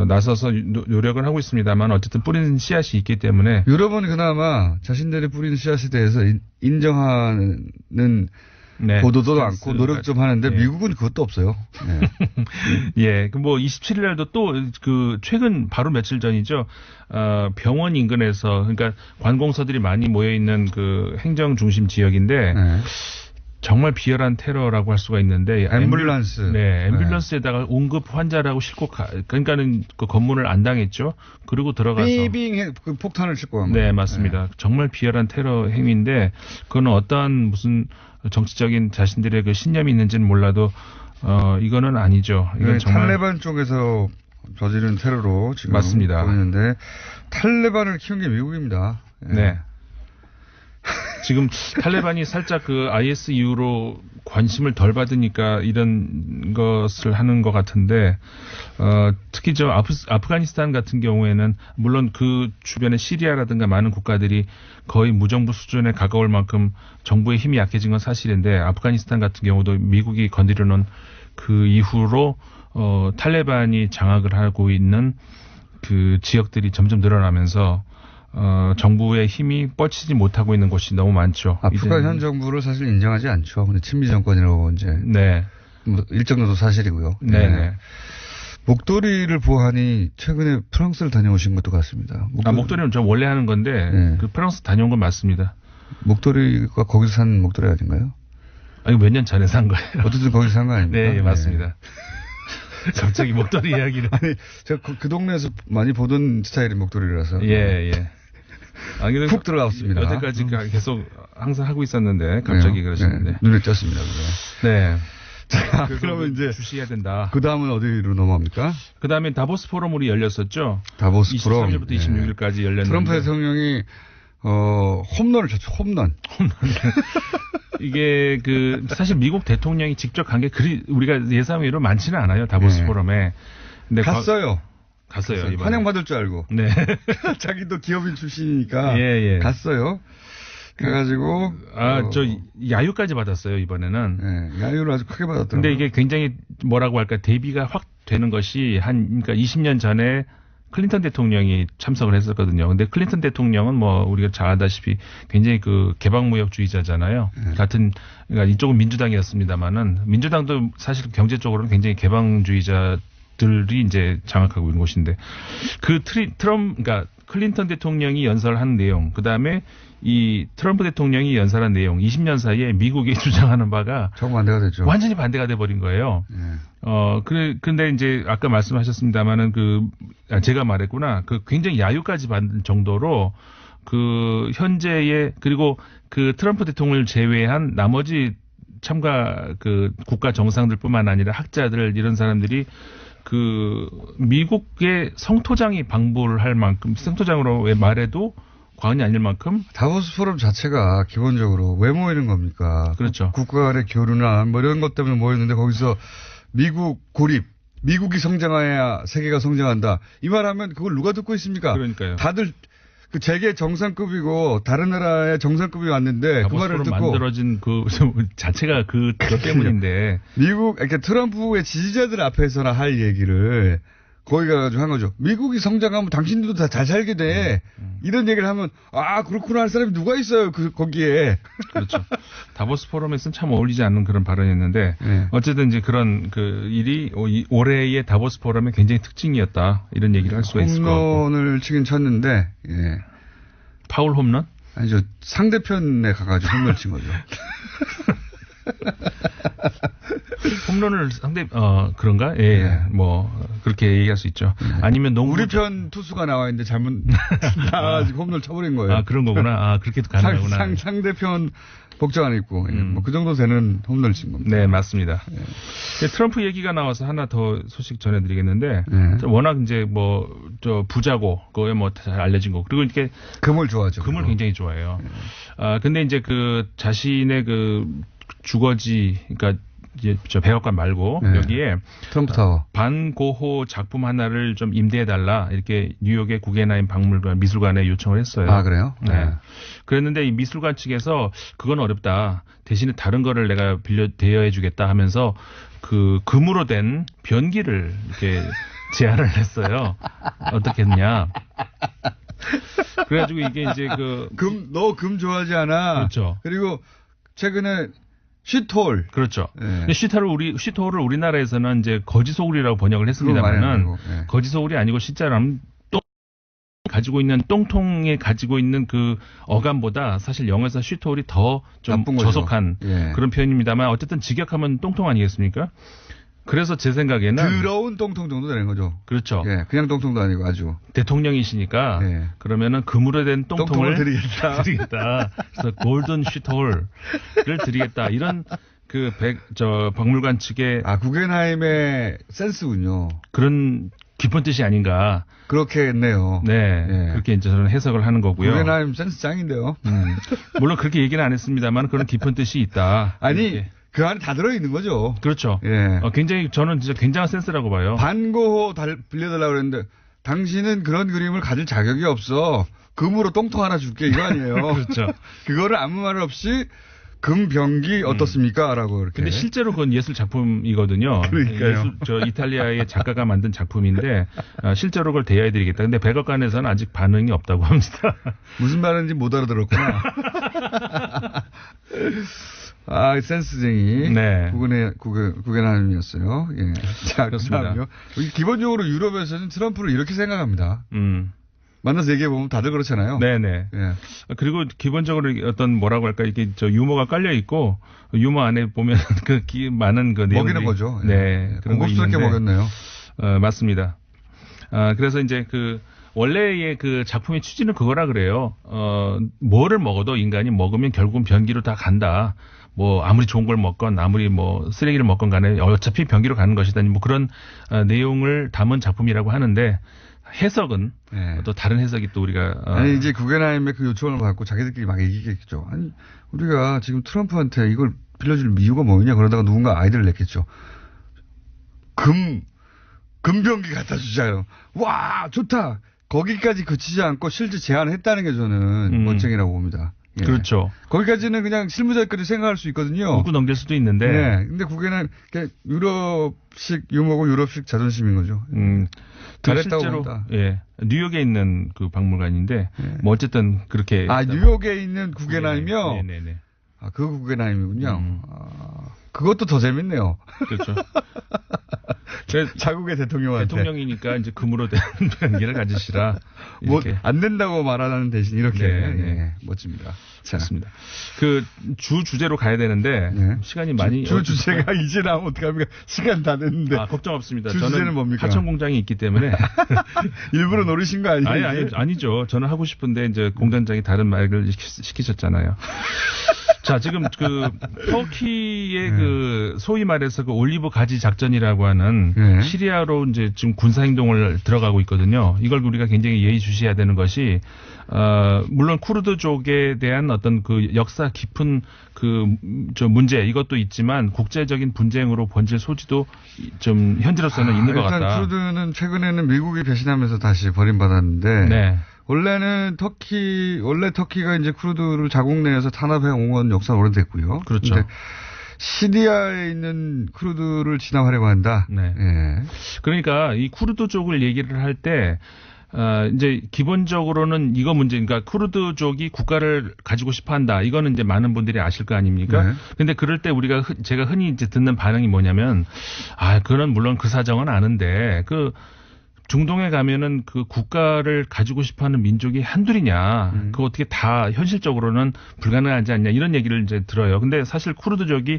나서서 노력을 하고 있습니다만 어쨌든 뿌리는 씨앗이 있기 때문에 유럽은 그나마 자신들이 뿌리는 씨앗에 대해서 인정하는 네. 보도도 많고 노력 좀 하는데 예. 미국은 그것도 없어요. 예. 예, 그 뭐 27일 날도 또 그 최근 바로 며칠 전이죠. 병원 인근에서 그러니까 관공서들이 많이 모여 있는 그 행정 중심 지역인데 네. 정말 비열한 테러라고 할 수가 있는데 앰뷸런스. 네, 앰뷸런스에다가 응급 환자라고 싣고 그러니까는 그 검문을 안 당했죠. 그리고 들어가서 빙 그 폭탄을 싣고 간 거예요. 네, 맞습니다. 정말 비열한 테러 행위인데 그거는 어떠한 무슨 정치적인 자신들의 그 신념이 있는지는 몰라도 이거는 아니죠. 이건 정말 탈레반 쪽에서 저지른 테러로 지금 맞습니다. 보이는데 탈레반을 키운 게 미국입니다. 예. 네. 지금 탈레반이 살짝 그 IS 이후로 관심을 덜 받으니까 이런 것을 하는 것 같은데, 특히 저 아프가니스탄 같은 경우에는 물론 그 주변에 시리아라든가 많은 국가들이 거의 무정부 수준에 가까울 만큼 정부의 힘이 약해진 건 사실인데, 아프가니스탄 같은 경우도 미국이 건드려 놓은 그 이후로 탈레반이 장악을 하고 있는 그 지역들이 점점 늘어나면서 정부의 힘이 뻗치지 못하고 있는 곳이 너무 많죠. 아프간 현 정부를 사실 인정하지 않죠. 근데 친미 정권이라고 이제 네. 뭐 일정 정도 사실이고요. 네. 네. 목도리를 보하니 최근에 프랑스를 다녀오신 것도 같습니다. 목도리는 저 원래 하는 건데 네. 그 프랑스 다녀온 건 맞습니다. 목도리가 거기서 산 목도리 아닌가요? 이거 몇 년 전에 산 거예요. 어쨌든 거기서 산 거 아닙니까? 네, 맞습니다. 갑자기 목도리 이야기를. 아니, 제가 그 동네에서 많이 보던 스타일의 목도리라서. 예. 훅 들어갔습니다. 여태까지 계속 항상 하고 있었는데 갑자기 그러시는데. 네, 눈에 띄었습니다. 그거. 네. 자, 그러면 이제 주시해야 된다. 그 다음은 어디로 넘어갑니까? 그 다음에 다보스 포럼으로 열렸었죠. 다보스 포럼. 23일부터 26일까지 열렸는데. 트럼프 대통령이 홈런을 쳤죠. 홈런. 이게 사실 미국 대통령이 직접 간 게 우리가 예상외로 많지는 않아요. 다보스 네. 포럼에. 근데 갔어요. 갔어요. 이번에. 환영받을 줄 알고. 네. 자기도 기업인 출신이니까. 예. 갔어요. 그래가지고. 저 야유까지 받았어요, 이번에는. 네, 야유를 아주 크게 받았더라고요. 근데 이게 굉장히 뭐라고 할까, 대비가 확 되는 것이 그러니까 20년 전에 클린턴 대통령이 참석을 했었거든요. 근데 클린턴 대통령은 뭐 우리가 잘 알다시피 굉장히 그 개방무역주의자잖아요. 그러니까 이쪽은 민주당이었습니다만은 민주당도 사실 경제적으로는 굉장히 개방주의자들이 이제 장악하고 있는 곳인데 그러니까 클린턴 대통령이 연설한 내용, 그 다음에 이 트럼프 대통령이 연설한 내용, 20년 사이에 미국이 주장하는 바가 정반대가 됐죠. 완전히 반대가 돼 버린 거예요. 근데 이제 아까 말씀하셨습니다만은 제가 말했구나. 굉장히 야유까지 받는 정도로 현재의 그리고 트럼프 대통령을 제외한 나머지 참가 국가 정상들뿐만 아니라 학자들 이런 사람들이 미국의 성토장이 방불 할 만큼, 성토장으로 말해도 과언이 아닐 만큼. 다보스 포럼 자체가 기본적으로 왜 모이는 겁니까? 그렇죠. 국가 간의 교류나 뭐 이런 것 때문에 모였는데 거기서 미국 고립, 미국이 성장해야 세계가 성장한다. 이 말하면 그걸 누가 듣고 있습니까? 그러니까요. 다들 세계 정상급이고 다른 나라의 정상급이 왔는데 그 말을 듣고 만들어진 자체가 그것 때문인데 그러니까 트럼프의 지지자들 앞에서나 할 얘기를 거기 가가지고 한 거죠. 미국이 성장하면 당신들도 다 잘 살게 돼. 이런 얘기를 하면 그렇구나 할 사람이 누가 있어요 거기에. 그렇죠. 다보스 포럼에서는 참 어울리지 않는 그런 발언이었는데 네. 어쨌든 이제 그런 일이 올해의 다보스 포럼의 굉장히 특징이었다 이런 얘기를 할 수가 있을 것 같고. 홈런을 치긴 쳤는데 예. 파울 홈런? 아니죠. 상대편에 가가지고 홈런을 친 거죠. 홈런을 그런가? 예. 네. 뭐 그렇게 얘기할 수 있죠. 아니면 우리 편 투수가 나와 있는데 잘못 나가지고 홈런을 쳐버린 거예요. 그런 거구나. 그렇게도 가능하구나. 상대편 복장 안 입고 뭐 그 정도 되는 홈런을 친 겁니다. 네, 맞습니다. 트럼프 얘기가 나와서 하나 더 소식 전해드리겠는데 워낙 이제 부자고 그거에 잘 알려진 거 그리고 이렇게 금을 좋아하죠. 금을 굉장히 좋아해요. 근데 이제 자신의 주거지, 그러니까 이제 백악관 말고 여기에 트럼프 타워 반고호 작품 하나를 좀 임대해달라 이렇게 뉴욕의 구겐하임 박물관 미술관에 요청을 했어요. 그래요? 네. 그랬는데 이 미술관 측에서 그건 어렵다. 대신에 다른 거를 내가 대여해주겠다 하면서 금으로 된 변기를 이렇게 제안을 했어요. 어떻게 했냐? 그래가지고 이게 이제 너 금 좋아하지 않아? 그렇죠. 그리고 최근에 쉿홀. 그렇죠. 예. 근데 쉿홀을 우리나라에서는 이제 거지소굴이라고 번역을 했습니다만은 거지소굴이 아니고 실제로는 가지고 있는 똥통에 가지고 있는 그 어감보다 사실 영어에서 쉿홀이 더 좀 저속한 예. 그런 표현입니다만 어쨌든 직역하면 똥통 아니겠습니까? 그래서 제 생각에는 더러운 똥통 정도 되는 거죠. 그렇죠. 예, 그냥 똥통도 아니고 아주 대통령이시니까 예. 그러면은 금으로 된 똥통을 드리겠다. 그래서 골든 쉿홀을 드리겠다. 이런 그 박물관 측의 구겐하임의 센스군요. 그런 깊은 뜻이 아닌가. 그렇게 했네요. 네. 예. 그렇게 이제 저는 해석을 하는 거고요. 구겐하임 센스 짱인데요. 물론 그렇게 얘기는 안 했습니다만 그런 깊은 뜻이 있다. 아니, 이렇게. 그 안에 다 들어있는 거죠. 그렇죠. 예. 굉장히 저는 진짜 굉장한 센스라고 봐요. 반고호 빌려달라고 그랬는데 당신은 그런 그림을 가질 자격이 없어. 금으로 똥통 하나 줄게 이거 아니에요. 그렇죠. 그거를 아무 말 없이 금병기 어떻습니까? 라고 이렇게. 근데 실제로 그건 예술 작품이거든요. 그러니까요. 이탈리아의 작가가 만든 작품인데 실제로 그걸 대여해드리겠다. 근데 백악관에서는 아직 반응이 없다고 합니다. 무슨 말인지 못 알아들었구나. 센스쟁이. 네. 구겐하임이었어요. 예. 자, 그렇습니다. 그다음요. 기본적으로 유럽에서는 트럼프를 이렇게 생각합니다. 만나서 얘기해보면 다들 그렇잖아요. 네네. 예. 그리고 기본적으로 어떤 뭐라고 할까, 이게 유머가 깔려있고, 유머 안에 보면 많은 그 내용들이. 먹이는 거죠. 예. 네. 그런 거 공급스럽게 있는데. 먹였네요. 맞습니다. 그래서 이제 원래의 그 작품의 취지는 그거라 그래요. 뭐를 먹어도 인간이 먹으면 결국은 변기로 다 간다. 아무리 좋은 걸 먹건, 아무리 쓰레기를 먹건 간에 어차피 변기로 가는 것이다. 그런 내용을 담은 작품이라고 하는데, 해석은 네. 또 다른 해석이 또 우리가 아니 이제 구겐하임의 그 요청을 받고 자기들끼리 막 얘기했겠죠. 아니 우리가 지금 트럼프한테 이걸 빌려줄 이유가 뭐냐 그러다가 누군가 아이디어를 냈겠죠. 금병기 갖다 주자요. 와 좋다. 거기까지 그치지 않고 실제 제안했다는 게 저는 멋쟁이라고 봅니다. 예. 그렇죠. 거기까지는 그냥 실무자끼리 생각할 수 있거든요. 웃고 넘길 수도 있는데. 네. 근데 그게는 유럽식 유머고 유럽식 자존심인 거죠. 잘했다고 실제로, 봅니다. 예. 뉴욕에 있는 그 박물관인데, 네. 어쨌든 그렇게. 뉴욕에 있는 구겐하임이요? 네네네. 그 구겐하임이군요. 그것도 더 재밌네요. 그렇죠. 자국의 대통령한테. 대통령이니까 이제 금으로 된 변기를 가지시라. 안 된다고 말하는 대신 이렇게. 네. 예, 멋집니다. 자. 좋습니다. 주제로 가야 되는데, 네. 시간이 많이. 주제가 이제 나오면 어떡합니까? 시간 다 됐는데. 걱정 없습니다. 주제는 뭡니까? 하천 공장이 있기 때문에. 일부러 노리신 거 아니에요? 아니죠. 저는 하고 싶은데, 이제 공단장이 다른 말을 시키셨잖아요. 자, 지금 터키의 소위 말해서 올리브 가지 작전이라고 하는 시리아로 이제 지금 군사 행동을 들어가고 있거든요. 이걸 우리가 굉장히 예의주시해야 되는 것이, 물론 쿠르드족에 대한 어떤 그 역사 깊은 문제 이것도 있지만 국제적인 분쟁으로 번질 소지도 좀 현재로서는 있는 것 같다. 일단 쿠르드는 최근에는 미국이 배신하면서 다시 버림받았는데. 네. 원래 터키가 이제 쿠르드를 자국 내에서 탄압해 온 건 역사가 오래됐고요. 그렇죠. 근데 시리아에 있는 쿠르드를 진압하려고 한다. 네. 예. 그러니까 이 쿠르드족을 얘기를 할 때, 이제 기본적으로는 이거 문제, 그러니까 쿠르드족이 국가를 가지고 싶어 한다. 이거는 이제 많은 분들이 아실 거 아닙니까? 네. 근데 그럴 때 제가 흔히 이제 듣는 반응이 뭐냐면, 그건 물론 그 사정은 아는데, 중동에 가면은 그 국가를 가지고 싶어 하는 민족이 한둘이냐. 그거 어떻게 다 현실적으로는 불가능하지 않냐. 이런 얘기를 이제 들어요. 근데 사실 쿠르드족이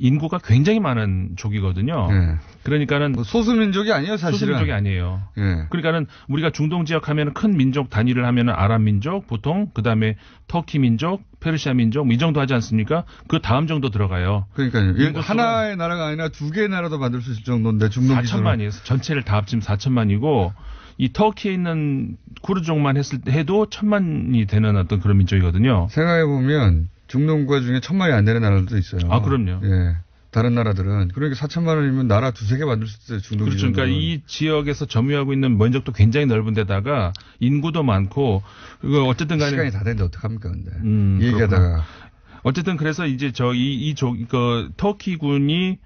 인구가 굉장히 많은 족이거든요. 예. 그러니까는 소수민족이 아니에요, 사실은. 소수민족이 아니에요. 예. 그러니까는 우리가 중동 지역 하면은 큰 민족 단위를 하면은 아랍 민족 보통 그다음에 터키 민족, 페르시아 민족 이 정도 하지 않습니까? 그 다음 정도 들어가요. 그러니까요. 하나의 나라가 아니라 두 개의 나라도 만들 수 있을 정도인데 중동 4천만이에요. 전체를 다 합치면 4천만이고 이 터키에 있는 쿠르족만 해도 1,000만이 되는 어떤 그런 민족이거든요. 생각해 보면 중동 국가 중에 1,000만이 안 되는 나라들도 있어요. 그럼요. 예. 다른 나라들은 그러니까 4천만 원이면 나라 두세 개 만들 수 있어요. 중동. 그렇죠. 그러니까 이 지역에서 점유하고 있는 면적도 굉장히 넓은 데다가 인구도 많고 그거 어쨌든 간에 시간이 다 됐는데 어떡합니까 근데. 이 얘기하다가 어쨌든 그래서 이제 터키군이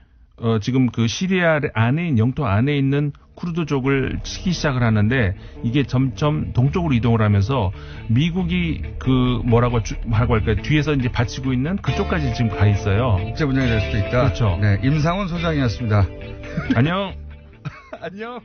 지금 그 시리아 안에 영토 안에 있는 쿠르드족을 치기 시작을 하는데 이게 점점 동쪽으로 이동을 하면서 미국이 그 뭐라고 할까요? 뒤에서 이제 받치고 있는 그쪽까지 지금 가 있어요. 국제 분쟁이 될 수도 있다. 그렇죠. 네, 임상훈 소장이었습니다. 안녕. 안녕.